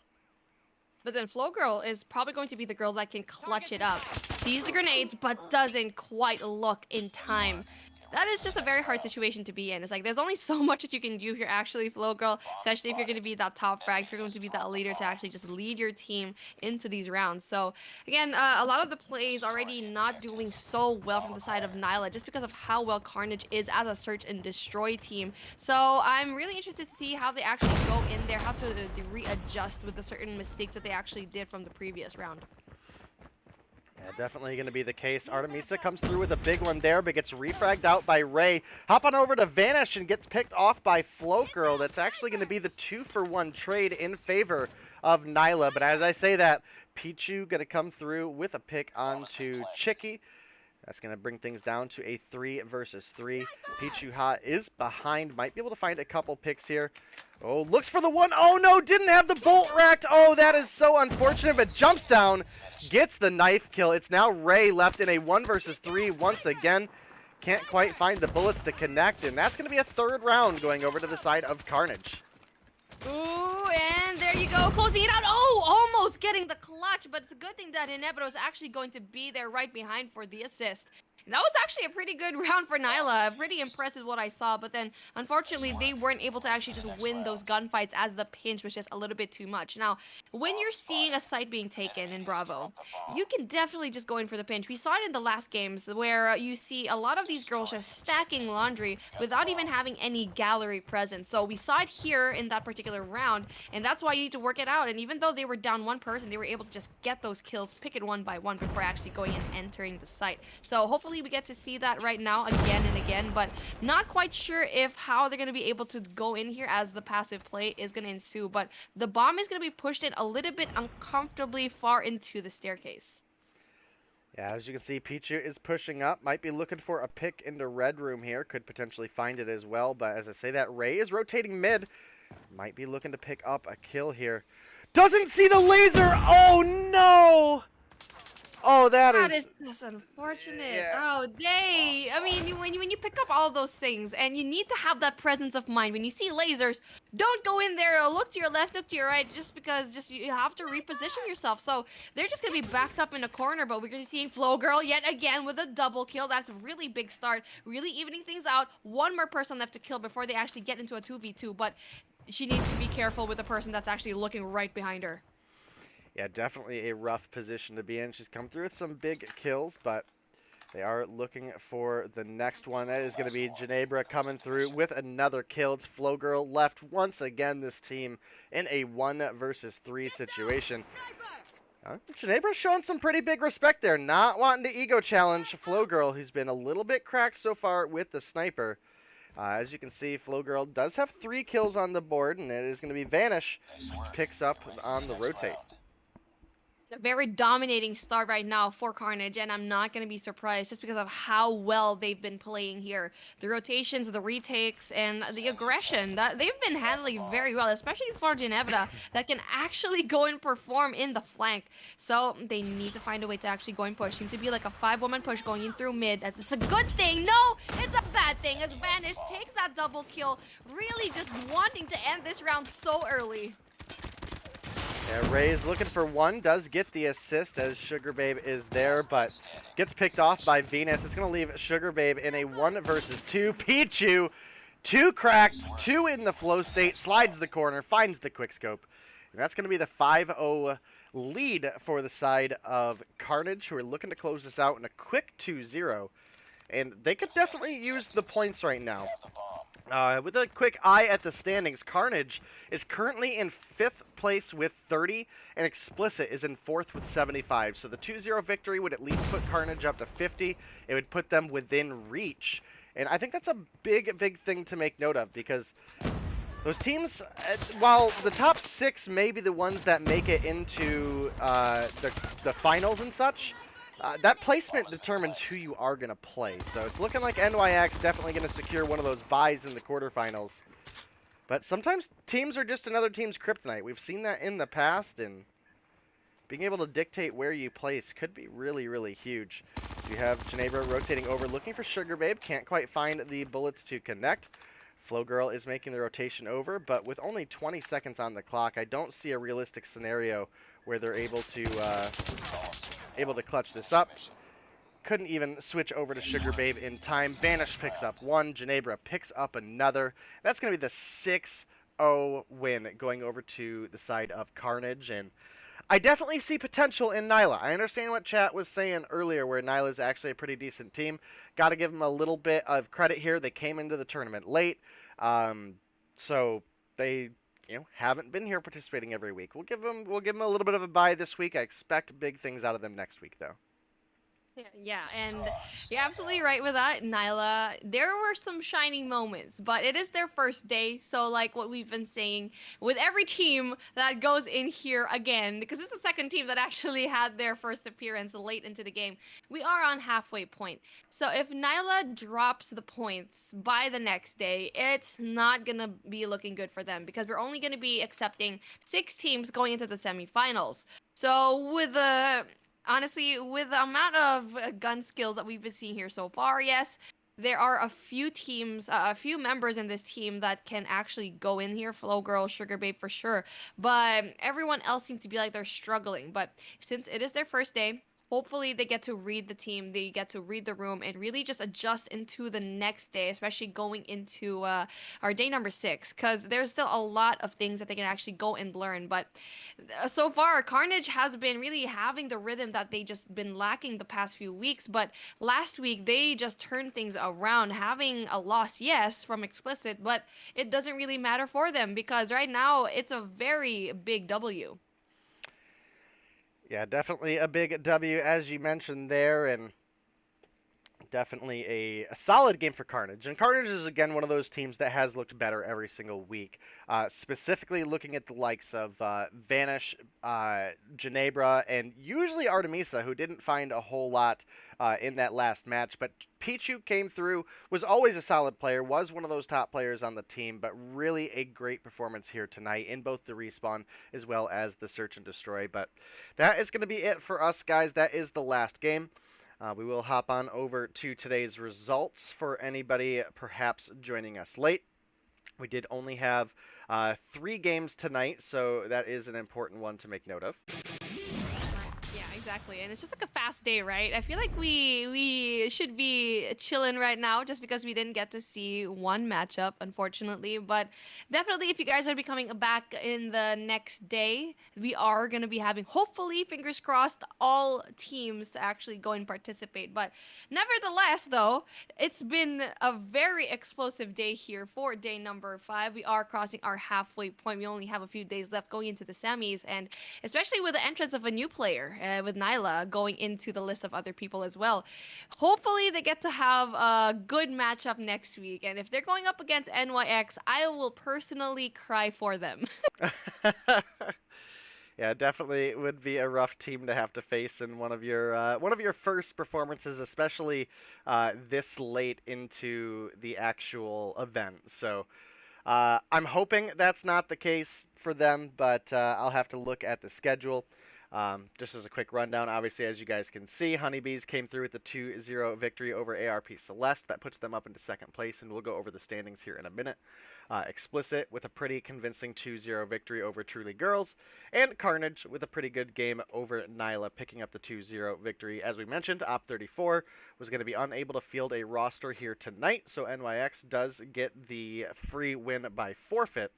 Speaker 7: But then Flow Girl is probably going to be the girl that can clutch it up. Sees the grenades, but doesn't quite look in time. That is just a very hard situation to be in. It's like there's only so much that you can do here actually, Flow Girl, especially if you're going to be that top frag, if you're going to be that leader to actually just lead your team into these rounds. So again, a lot of the plays already not doing so well from the side of Nyla just because of how well Carnage is as a search and destroy team. So I'm really interested to see how they actually go in there, how to readjust with the certain mistakes that they actually did from the previous round.
Speaker 2: Yeah, definitely going to be the case. Artemisa comes through with a big one there, but gets refragged out by Ray. Hop on over to Vanish and gets picked off by Float Girl. That's actually going to be the 2-for-1 trade in favor of Nyla. But as I say that, Pichu going to come through with a pick onto Chicky. That's going to bring things down to a 3 versus 3. Pichu Ha is behind. Might be able to find a couple picks here. Oh, looks for the one. Oh, no, didn't have the bolt racked. Oh, that is so unfortunate, but jumps down, gets the knife kill. It's now Ray left in a 1 versus 3 once again. Can't quite find the bullets to connect, and that's going to be a 3rd round going over to the side of Carnage.
Speaker 7: Ooh, and there you go, closing it out. Oh, almost getting the clutch, but it's a good thing that Inebro is actually going to be there right behind for the assist. And that was actually a pretty good round for Nyla. Pretty impressed with what I saw, but then unfortunately they weren't able to actually just win those gunfights as the pinch was just a little bit too much. Now, when you're seeing a site being taken in Bravo, you can definitely just go in for the pinch. We saw it in the last games where you see a lot of these girls just stacking laundry without even having any gallery presence. So we saw it here in that particular round, and that's why you need to work it out. And even though they were down 1 person, they were able to just get those kills, pick it 1 by 1 before actually going and entering the site. So hopefully we get to see that right now again and again, but not quite sure if how they're going to be able to go in here as the passive play is going to ensue. But the bomb is going to be pushed in a little bit uncomfortably far into the staircase.
Speaker 2: Yeah, as you can see, Pichu is pushing up. Might be looking for a pick into Red Room here. Could potentially find it as well. But as I say that, Ray is rotating mid. Might be looking to pick up a kill here. Doesn't see the laser! Oh, no! Oh, that is
Speaker 7: just unfortunate.
Speaker 2: Yeah.
Speaker 7: Oh, they. I mean, when you pick up all those things, and you need to have that presence of mind. When you see lasers, don't go in there or look to your left, look to your right, just because you have to reposition yourself. So they're just gonna be backed up in a corner. But we're gonna see Flow Girl yet again with a double kill. That's a really big start, really evening things out. 1 more person left to kill before they actually get into a 2v2. But she needs to be careful with the person that's actually looking right behind her.
Speaker 2: Yeah, definitely a rough position to be in. She's come through with some big kills, but they are looking for the next one. That is going to be Ginebra coming through with another kill. It's Flow Girl left once again, this team, in a 1 versus 3 situation. Ginebra's showing some pretty big respect there, not wanting to ego challenge Flow Girl, who's been a little bit cracked so far with the sniper. As you can see, Flow Girl does have 3 kills on the board, and it is going to be Vanish picks up on the rotate.
Speaker 7: a very dominating start right now for Carnage, and I'm not going to be surprised just because of how well they've been playing here. The rotations, the retakes, and the aggression that they've been handling very well, especially for Ginevra, that can actually go and perform in the flank. So they need to find a way to actually go and push. Seems to be like a 5-woman push going in through mid. It's a good thing. No, it's a bad thing as Vanish takes that double kill, really just wanting to end this round so early.
Speaker 2: Yeah, Ray's looking for one, does get the assist as Sugar Babe is there, but gets picked off by Venus. It's going to leave Sugar Babe in a 1 versus 2. Pichu, 2 cracked, 2 in the flow state, slides the corner, finds the quickscope. And that's going to be the 5-0 lead for the side of Carnage, who are looking to close this out in a quick 2-0. And they could definitely use the points right now. With a quick eye at the standings, Carnage is currently in 5th place with 30, and Explicit is in 4th with 75. So the 2-0 victory would at least put Carnage up to 50. It would put them within reach. And I think that's a big, big thing to make note of, because those teams, while the top 6 may be the ones that make it into the finals and such, that placement determines who you are going to play. So it's looking like NYX definitely going to secure one of those buys in the quarterfinals. But sometimes teams are just another team's kryptonite. We've seen that in the past, and being able to dictate where you place could be really, really huge. You have Ginevra rotating over, looking for Sugar Babe. Can't quite find the bullets to connect. Flow Girl is making the rotation over, but with only 20 seconds on the clock, I don't see a realistic scenario where they're able to clutch this up. Couldn't even switch over to Sugar Babe in time. Vanish picks up one. Ginevra picks up another. That's going to be the 6-0 win going over to the side of Carnage. And I definitely see potential in Nyla. I understand what chat was saying earlier, where Nyla's actually a pretty decent team. Got to give them a little bit of credit here. They came into the tournament late. So they haven't been here participating every week. We'll give them a little bit of a bye this week. I expect big things out of them next week, though.
Speaker 7: Yeah, and you're absolutely right with that, Nyla. There were some shining moments, but it is their first day, so like what we've been saying, with every team that goes in here again, because it's the second team that actually had their first appearance late into the game, we are on halfway point. So if Nyla drops the points by the next day, it's not going to be looking good for them, because we're only going to be accepting 6 teams going into the semifinals. So honestly, with the amount of gun skills that we've been seeing here so far, yes, there are a few teams, a few members in this team that can actually go in here. Flow Girl, Sugar Babe for sure. But everyone else seems to be like they're struggling. But since it is their first day, hopefully they get to read the team, they get to read the room, and really just adjust into the next day, especially going into our day number 6, because there's still a lot of things that they can actually go and learn. But so far, Carnage has been really having the rhythm that they just been lacking the past few weeks. But last week, they just turned things around, having a loss, yes, from Explicit, but it doesn't really matter for them, because right now, it's a very big W.
Speaker 2: Yeah, definitely a big W, as you mentioned there, and definitely a solid game for Carnage. And Carnage is, again, one of those teams that has looked better every single week. Specifically looking at the likes of Vanish, Ginebra, and usually Artemisa, who didn't find a whole lot in that last match. But Pichu came through, was always a solid player, was one of those top players on the team, but really a great performance here tonight in both the respawn as well as the search and destroy. But that is going to be it for us, guys. That is the last game. We will hop on over to today's results for anybody perhaps joining us late. We did only have 3 games tonight, so that is an important one to make note of.
Speaker 7: Yeah, exactly. And it's just like a fast day, right? I feel like we should be chilling right now just because we didn't get to see one matchup, unfortunately. But definitely, if you guys are be coming back in the next day, we are going to be having, hopefully, fingers crossed, all teams to actually go and participate. But nevertheless, though, it's been a very explosive day here for day number 5. We are crossing our halfway point. We only have a few days left going into the semis, and especially with the entrance of a new player, with Nyla going into the list of other people as well. Hopefully they get to have a good matchup next week, and if they're going up against NYX, I will personally cry for them.
Speaker 2: Yeah, definitely would be a rough team to have to face in one of your first performances, especially this late into the actual event. So I'm hoping that's not the case for them, but I'll have to look at the schedule. Just as a quick rundown, obviously, as you guys can see, Honeybees came through with a 2-0 victory over ARP Celeste. That puts them up into second place, and we'll go over the standings here in a minute. Explicit with a pretty convincing 2-0 victory over Truly Girls, and Carnage with a pretty good game over Nyla, picking up the 2-0 victory. As we mentioned, Op34 was going to be unable to field a roster here tonight, so NYX does get the free win by forfeit.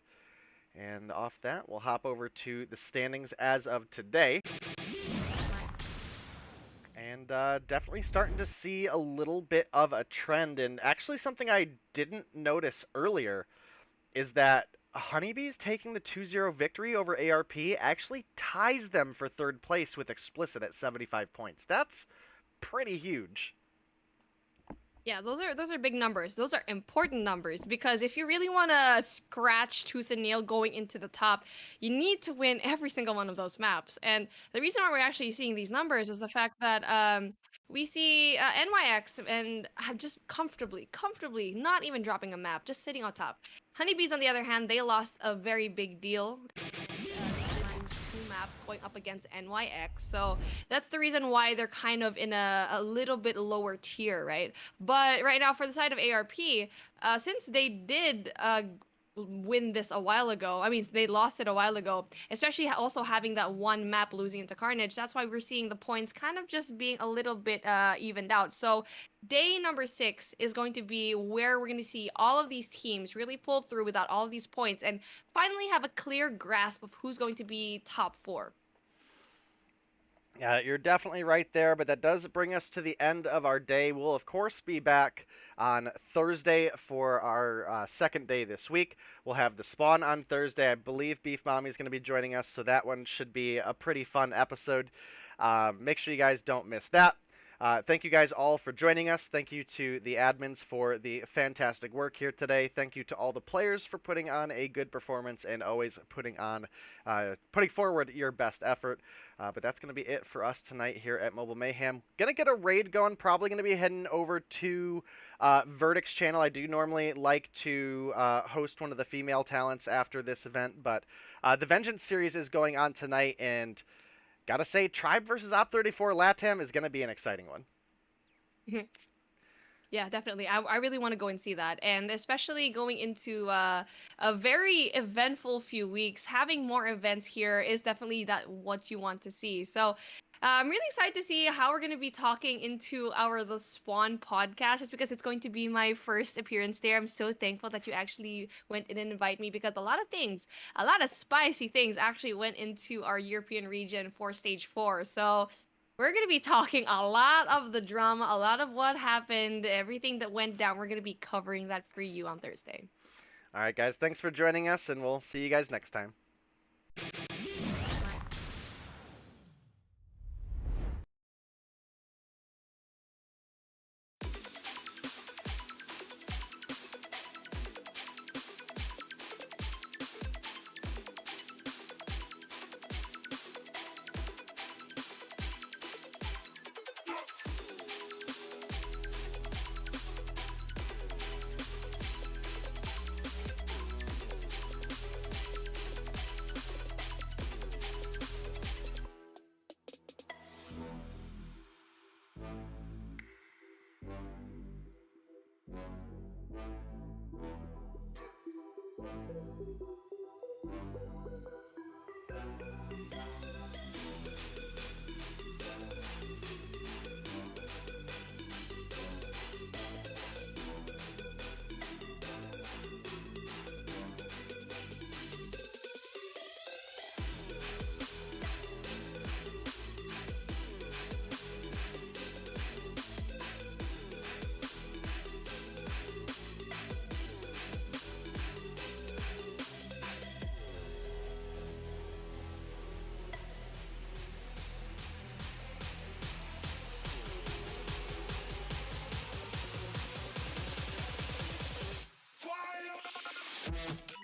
Speaker 2: And off that, we'll hop over to the standings as of today. And definitely starting to see a little bit of a trend, and actually something I didn't notice earlier is that Honeybees taking the 2-0 victory over ARP actually ties them for third place with Explicit at 75 points. That's pretty huge.
Speaker 7: Yeah, those are big numbers. Those are important numbers because if you really want to scratch tooth and nail going into the top, you need to win every single one of those maps. And the reason why we're actually seeing these numbers is the fact that we see NYX and have just comfortably not even dropping a map, just sitting on top. Honeybees, on the other hand, they lost a very big deal. Two maps going up against NYX, so that's the reason why they're kind of in a little bit lower tier, right? But right now, for the side of ARP, since they did win this a while ago, I mean, they lost it a while ago, especially also having that one map losing into Carnage. That's why we're seeing the points kind of just being a little bit evened out. So day number 6 is going to be where we're going to see all of these teams really pull through without all of these points and finally have a clear grasp of who's going to be top 4.
Speaker 2: Yeah, you're definitely right there, but that does bring us to the end of our day. We'll, of course, be back on Thursday for our second day this week. We'll have the spawn on Thursday. I believe Beef Mommy is going to be joining us, so that one should be a pretty fun episode. Make sure you guys don't miss that. Thank you guys all for joining us. Thank you to the admins for the fantastic work here today. Thank you to all the players for putting on a good performance and always putting forward your best effort. But that's going to be it for us tonight here at Mobile Mayhem. Gonna get a raid going. Probably going to be heading over to Verdict's channel. I do normally like to host one of the female talents after this event, but the Vengeance series is going on tonight, and gotta say, Tribe versus Op34 Latam is gonna be an exciting one.
Speaker 7: Yeah, definitely. I really want to go and see that. And especially going into a very eventful few weeks, having more events here is definitely what you want to see. So I'm really excited to see how we're going to be talking into the Spawn podcast, just because it's going to be my first appearance there. I'm so thankful that you actually went in and invited me, because a lot of spicy things actually went into our European region for stage 4. So we're going to be talking a lot of the drama, a lot of what happened, everything that went down. We're going to be covering that for you on Thursday.
Speaker 2: All right, guys, thanks for joining us, and we'll see you guys next time. Fire!